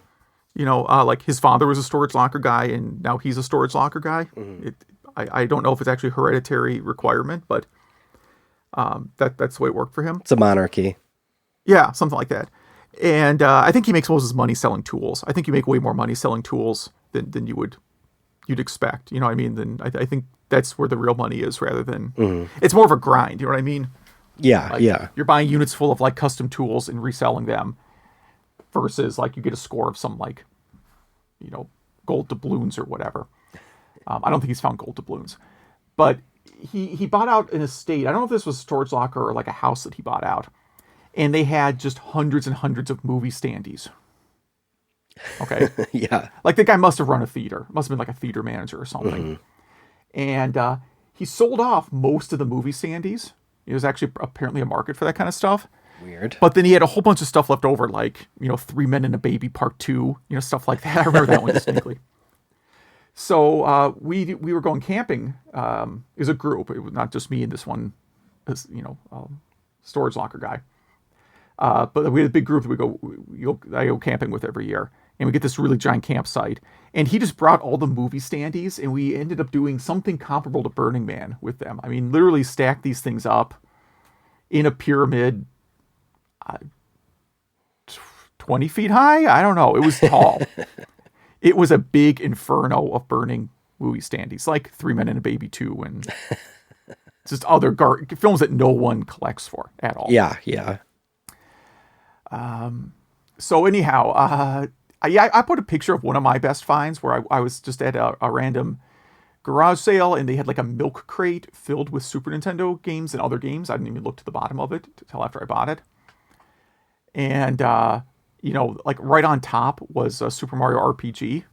Speaker 2: Like his father was a storage locker guy, and now he's a storage locker guy. Mm-hmm. I don't know if it's actually a hereditary requirement, but that's the way it worked for him.
Speaker 1: It's a monarchy.
Speaker 2: Yeah, something like that. And I think he makes most of his money selling tools. I think you make way more money selling tools than you'd expect. You know what I mean? Then I think that's where the real money is, rather than it's more of a grind. You know what I mean?
Speaker 1: Yeah,
Speaker 2: like,
Speaker 1: yeah.
Speaker 2: You're buying units full of like custom tools and reselling them, versus like you get a score of some like, gold doubloons or whatever. I don't think he's found gold doubloons, but he bought out an estate. I don't know if this was a storage locker or like a house that he bought out, and they had just hundreds and hundreds of movie standees. Okay.
Speaker 1: Yeah.
Speaker 2: Like the guy must have run a theater. Must have been like a theater manager or something. Mm-hmm. And he sold off most of the movie standees. It was actually apparently a market for that kind of stuff.
Speaker 1: Weird.
Speaker 2: But then he had a whole bunch of stuff left over, like, 3 Men and a Baby Part 2, stuff like that. I remember that one distinctly. So we were going camping as a group. It was not just me and this one, storage locker guy. But we had a big group that I go camping with every year. And we get this really giant campsite. And he just brought all the movie standees, and we ended up doing something comparable to Burning Man with them. I mean, literally stacked these things up in a pyramid, 20 feet high? I don't know. It was tall. It was a big inferno of burning movie standees, like 3 Men and a Baby 2, and just other films that no one collects for at all.
Speaker 1: Yeah, yeah.
Speaker 2: So anyhow, I put a picture of one of my best finds where I was just at a random garage sale, and they had like a milk crate filled with Super Nintendo games and other games. I didn't even look to the bottom of it until after I bought it. And, like right on top was a Super Mario RPG.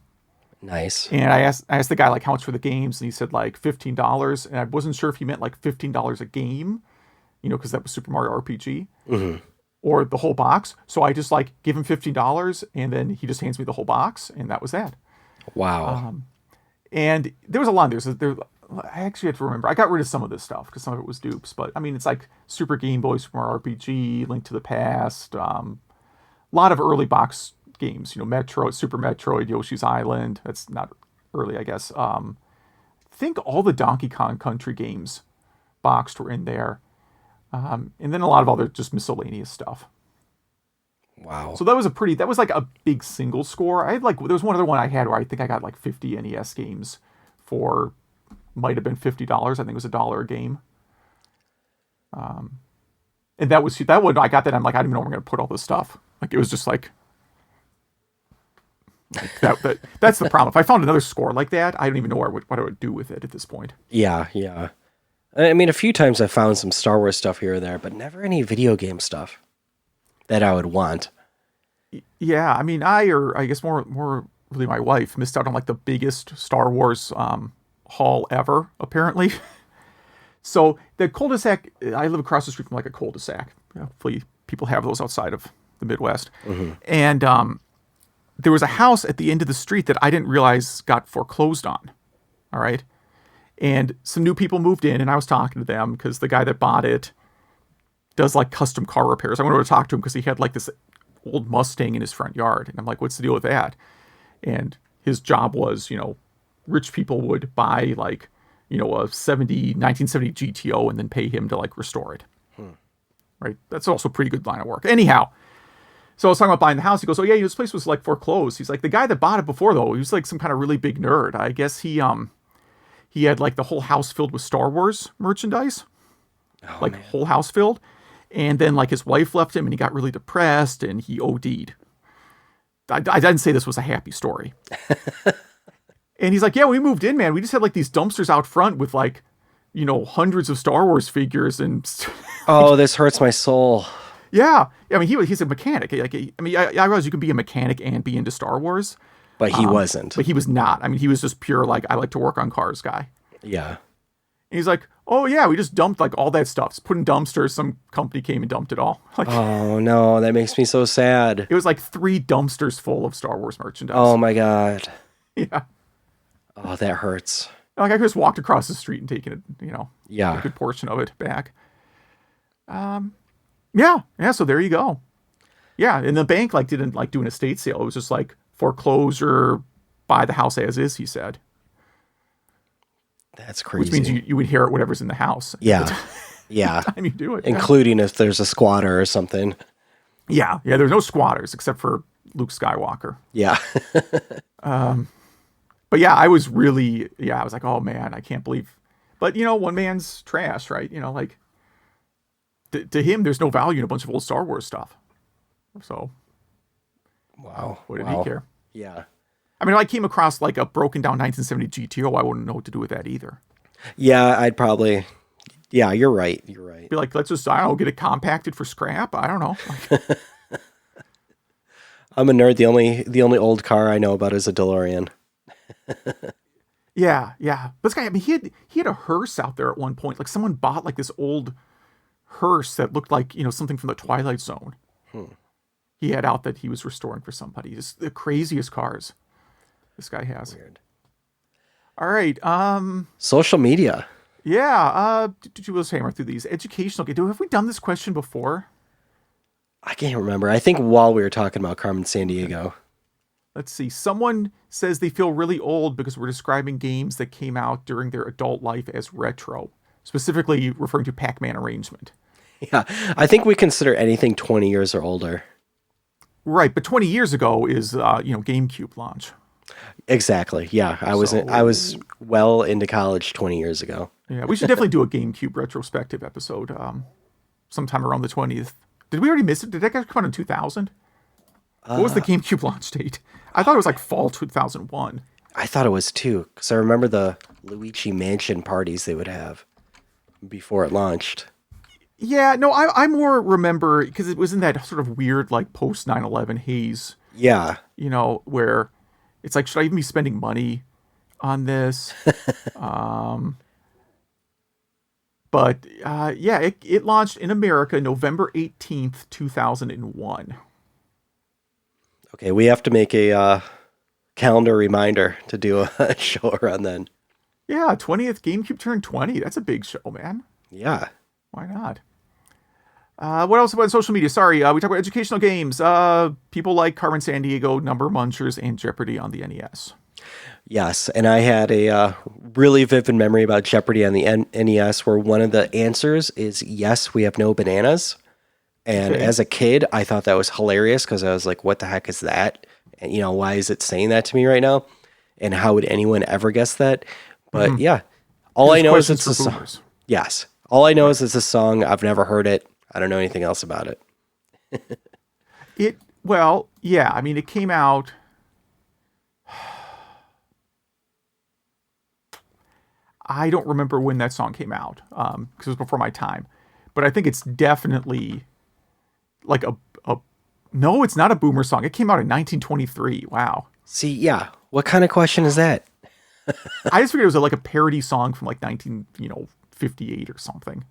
Speaker 1: Nice.
Speaker 2: And I asked the guy like how much for the games, and he said like $15. And I wasn't sure if he meant like $15 a game, because that was Super Mario RPG. Mm-hmm. Or the whole box. So I just like give him $15, and then he just hands me the whole box, and that was that.
Speaker 1: Wow.
Speaker 2: And there was a lot. I actually have to remember. I got rid of some of this stuff because some of it was dupes. But I mean, it's like Super Game Boy, Super Mario RPG, Link to the Past, a lot of early box games. Metroid, Super Metroid, Yoshi's Island. That's not early, I guess. I think all the Donkey Kong Country games boxed were in there. And then a lot of other just miscellaneous stuff.
Speaker 1: Wow.
Speaker 2: So that was like a big single score. There was one other one I had where I think I got like 50 NES games for, might have been $50. I think it was $1 a game. And that one, I got that. I'm like, I don't even know where I'm going to put all this stuff. Like, it was just like that's the problem. If I found another score like that, I don't even know what I would do with it at this point.
Speaker 1: Yeah, yeah. I mean, a few times I found some Star Wars stuff here or there, but never any video game stuff that I would want.
Speaker 2: Yeah, I mean, I guess more really my wife missed out on like the biggest Star Wars haul ever, apparently. So the cul-de-sac, I live across the street from like a cul-de-sac. Hopefully people have those outside of the Midwest. Mm-hmm. And there was a house at the end of the street that I didn't realize got foreclosed on. All right. And some new people moved in, and I was talking to them because the guy that bought it does like custom car repairs. I went over to talk to him because he had like this old Mustang in his front yard. And I'm like, what's the deal with that? And his job was, rich people would buy like, a 1970 GTO and then pay him to like restore it. Right. That's also a pretty good line of work. Anyhow, So I was talking about buying the house. He goes, "Oh yeah, this place was like foreclosed." He's like, "The guy that bought it before though, he was like some kind of really big nerd. I guess he had like the whole house filled with Star Wars merchandise,
Speaker 1: Oh,
Speaker 2: like
Speaker 1: man.
Speaker 2: whole house filled. And then like his wife left him, and he got really depressed, and he OD'd. I didn't say this was a happy story. And he's like, "Yeah, when we moved in, man, we just had like these dumpsters out front with like, hundreds of Star Wars figures and."
Speaker 1: Oh, this hurts my soul.
Speaker 2: Yeah, I mean, he's a mechanic. Like, I realize you can be a mechanic and be into Star Wars,
Speaker 1: But he wasn't.
Speaker 2: but he was not. I mean, he was just pure like I like to work on cars guy.
Speaker 1: Yeah.
Speaker 2: And he's like, "Oh yeah, we just dumped like all that stuff. Just put in dumpsters. Some company came and dumped it all. Like,
Speaker 1: Oh, no. That makes me so sad.
Speaker 2: it was like 3 dumpsters full of Star Wars merchandise."
Speaker 1: Oh, my God.
Speaker 2: Yeah.
Speaker 1: Oh, that hurts.
Speaker 2: Like I could just walked across the street and taken it, a
Speaker 1: Yeah.
Speaker 2: good portion of it back. Yeah. So there you go. Yeah, and the bank like didn't like do an estate sale. It was just like foreclose or buy the house as is. He said,
Speaker 1: That's crazy.
Speaker 2: which means you inherit whatever's in the house.
Speaker 1: Yeah. Yeah.
Speaker 2: Time you do it. Yeah.
Speaker 1: Including if there's a squatter or something.
Speaker 2: Yeah. There's no squatters except for Luke Skywalker.
Speaker 1: Yeah.
Speaker 2: But yeah, I was really I was like, oh man, I can't believe. But one man's trash, right? Like to him, there's no value in a bunch of old Star Wars stuff. So
Speaker 1: Wow.
Speaker 2: what did
Speaker 1: Wow.
Speaker 2: he care?
Speaker 1: Yeah.
Speaker 2: I mean, if I came across like a broken down 1970 GTO, I wouldn't know what to do with that either.
Speaker 1: Yeah, I'd probably. Yeah, you're right. You're right.
Speaker 2: Be like, let's just, I don't know, get it compacted for scrap. I don't know. Like,
Speaker 1: I'm a nerd. The only old car I know about is a DeLorean.
Speaker 2: yeah. But this guy, I mean, he had a hearse out there at one point. Like someone bought like this old hearse that looked like, something from the Twilight Zone. He had out that he was restoring for somebody. Just the craziest cars this guy has.
Speaker 1: Weird.
Speaker 2: All right.
Speaker 1: Social media.
Speaker 2: Yeah. Let's hammer through these. Educational. Have we done this question before?
Speaker 1: I can't remember. I think while we were talking about Carmen Sandiego.
Speaker 2: Let's see. Someone says they feel really old because we're describing games that came out during their adult life as retro, specifically referring to Pac-Man Arrangement.
Speaker 1: Yeah, I think we consider anything 20 years or older.
Speaker 2: Right, but 20 years ago is GameCube launch.
Speaker 1: Exactly. Yeah, I was well into college 20 years ago.
Speaker 2: Yeah, we should definitely do a GameCube retrospective episode sometime around the 20th. Did we already miss it? Did that come out in 2000? What was the GameCube launch date? I thought it was like fall 2001.
Speaker 1: I thought it was too, because I remember the Luigi Mansion parties they would have before it launched.
Speaker 2: Yeah, no, I more remember because it was in that sort of weird like post 9/11 haze.
Speaker 1: Yeah.
Speaker 2: Where it's like, should I even be spending money on this? But it launched in America November 18th, 2001.
Speaker 1: Okay, we have to make a calendar reminder to do a show around then.
Speaker 2: Yeah, 20th GameCube turned 20. That's a big show, man.
Speaker 1: Yeah.
Speaker 2: Why not? What else about social media? Sorry, we talked about educational games. People like Carmen Sandiego, Number Munchers, and Jeopardy on the NES.
Speaker 1: Yes, and I had a really vivid memory about Jeopardy on the NES where one of the answers is, yes, we have no bananas. And as a kid, I thought that was hilarious because I was like, what the heck is that? And, why is it saying that to me right now? And how would anyone ever guess that? But yeah, all I know is it's a song. Yes. All I know is it's a song. I've never heard it. I don't know anything else about it.
Speaker 2: It came out. I don't remember when that song came out because it was before my time. But I think it's definitely like no, it's not a boomer song. It came out in 1923. Wow.
Speaker 1: See, yeah. What kind of question is that?
Speaker 2: I just figured it was like a parody song from like 1958 or something.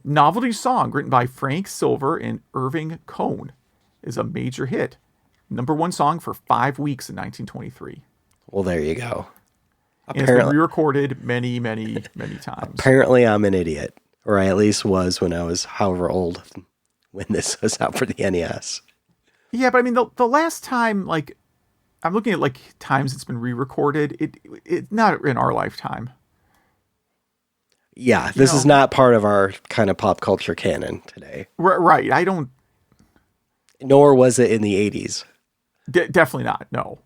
Speaker 2: Novelty song written by Frank Silver and Irving Cohn is a major hit. Number 1 song for 5 weeks in 1923.
Speaker 1: Well, there you go.
Speaker 2: And it's been re-recorded many, many, many times.
Speaker 1: Apparently I'm an idiot. Or I at least was when I was however old when this was out for the NES.
Speaker 2: Yeah, but I mean, the last time, like, I'm looking at, like, times it's been re-recorded. It's not in our lifetime.
Speaker 1: Yeah, this is not part of our kind of pop culture canon today.
Speaker 2: Right. I don't.
Speaker 1: Nor was it in the 80s.
Speaker 2: Definitely not. No.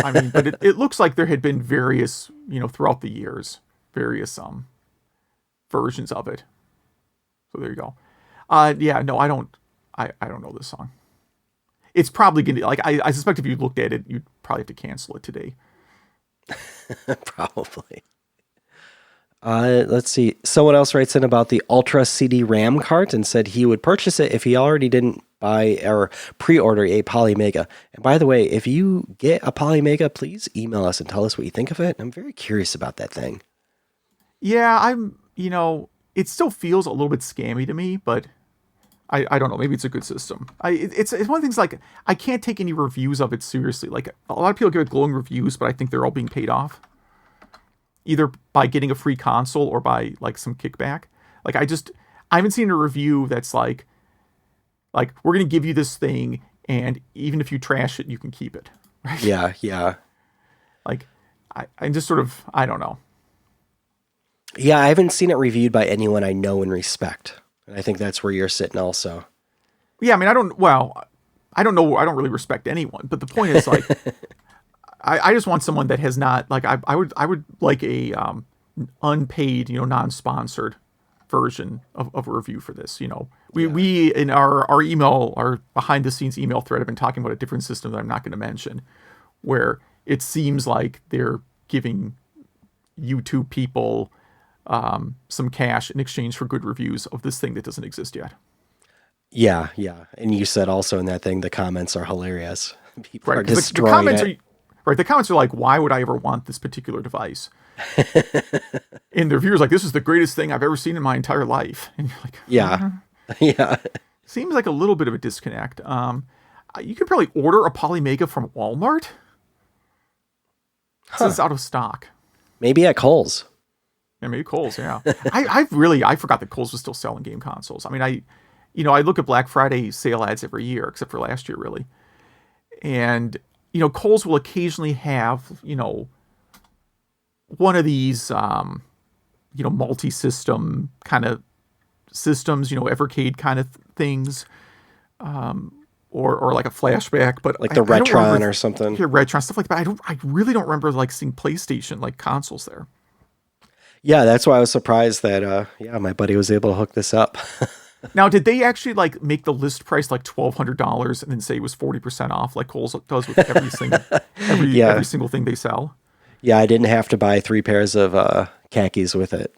Speaker 2: I mean, but it looks like there had been various, throughout the years, various versions of it. So there you go. Yeah, no, I don't know this song. It's probably going to, like, I suspect if you looked at it, you'd probably have to cancel it today.
Speaker 1: Probably. Let's see. Someone else writes in about the Ultra CD RAM cart and said he would purchase it if he already didn't buy or pre-order a Polymega. And by the way, if you get a Polymega, please email us and tell us what you think of it. I'm very curious about that thing.
Speaker 2: Yeah, it still feels a little bit scammy to me, but I don't know. Maybe it's a good system. It's one of the things, like, I can't take any reviews of it seriously. Like, a lot of people give it glowing reviews, but I think they're all being paid off, either by getting a free console or by, like, some kickback. Like, I haven't seen a review that's like we're going to give you this thing, and even if you trash it, you can keep it. Right?
Speaker 1: Yeah.
Speaker 2: Like, I'm just sort of, I don't know.
Speaker 1: Yeah, I haven't seen it reviewed by anyone I know and respect. And I think that's where you're sitting also.
Speaker 2: Yeah, I mean, I don't know. I don't really respect anyone. But the point is, like, I just want someone that has not, like, I would like a unpaid, non-sponsored version of a review for this. We in our email, our behind the scenes email thread, have been talking about a different system that I'm not going to mention, where it seems like they're giving YouTube people some cash in exchange for good reviews of this thing that doesn't exist yet.
Speaker 1: Yeah. And you said also in that thing, the comments are hilarious. People
Speaker 2: right,
Speaker 1: are destroying it.
Speaker 2: The comments are like, why would I ever want this particular device? And the reviewers like, this is the greatest thing I've ever seen in my entire life. And you're like,
Speaker 1: yeah.
Speaker 2: Seems like a little bit of a disconnect. You could probably order a Polymega from Walmart. It's out of stock.
Speaker 1: Maybe at Kohl's.
Speaker 2: Yeah, maybe Kohl's, yeah. I forgot that Kohl's was still selling game consoles. I mean, I look at Black Friday sale ads every year, except for last year, really. And, Kohl's will occasionally have, one of these, multi-system kind of systems, Evercade kind of things, or like a flashback, but
Speaker 1: like the Retron or something.
Speaker 2: Yeah, Retron, stuff like that. I really don't remember, like, seeing PlayStation, like, consoles there.
Speaker 1: Yeah, that's why I was surprised that, my buddy was able to hook this up.
Speaker 2: Now, did they actually, like, make the list price like $1,200 and then say it was 40% off, like Kohl's does with every single thing they sell?
Speaker 1: Yeah, I didn't have to buy 3 pairs of khakis with it.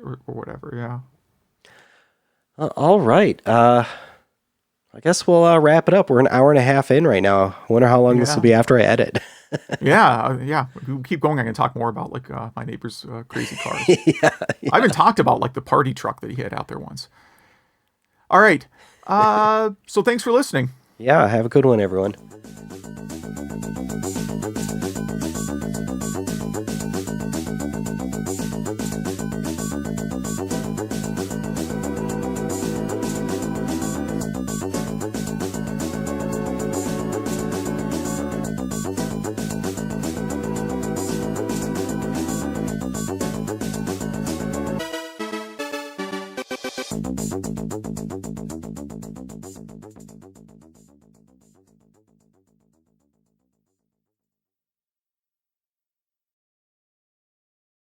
Speaker 2: Or whatever, yeah.
Speaker 1: All right. I guess we'll wrap it up. We're an hour and a half in right now. I wonder how long this will be after I edit.
Speaker 2: Yeah. We keep going. I can talk more about, like, my neighbor's crazy cars.
Speaker 1: Yeah.
Speaker 2: I even talked about, like, the party truck that he had out there once. All right. So thanks for listening.
Speaker 1: Yeah, have a good one, everyone.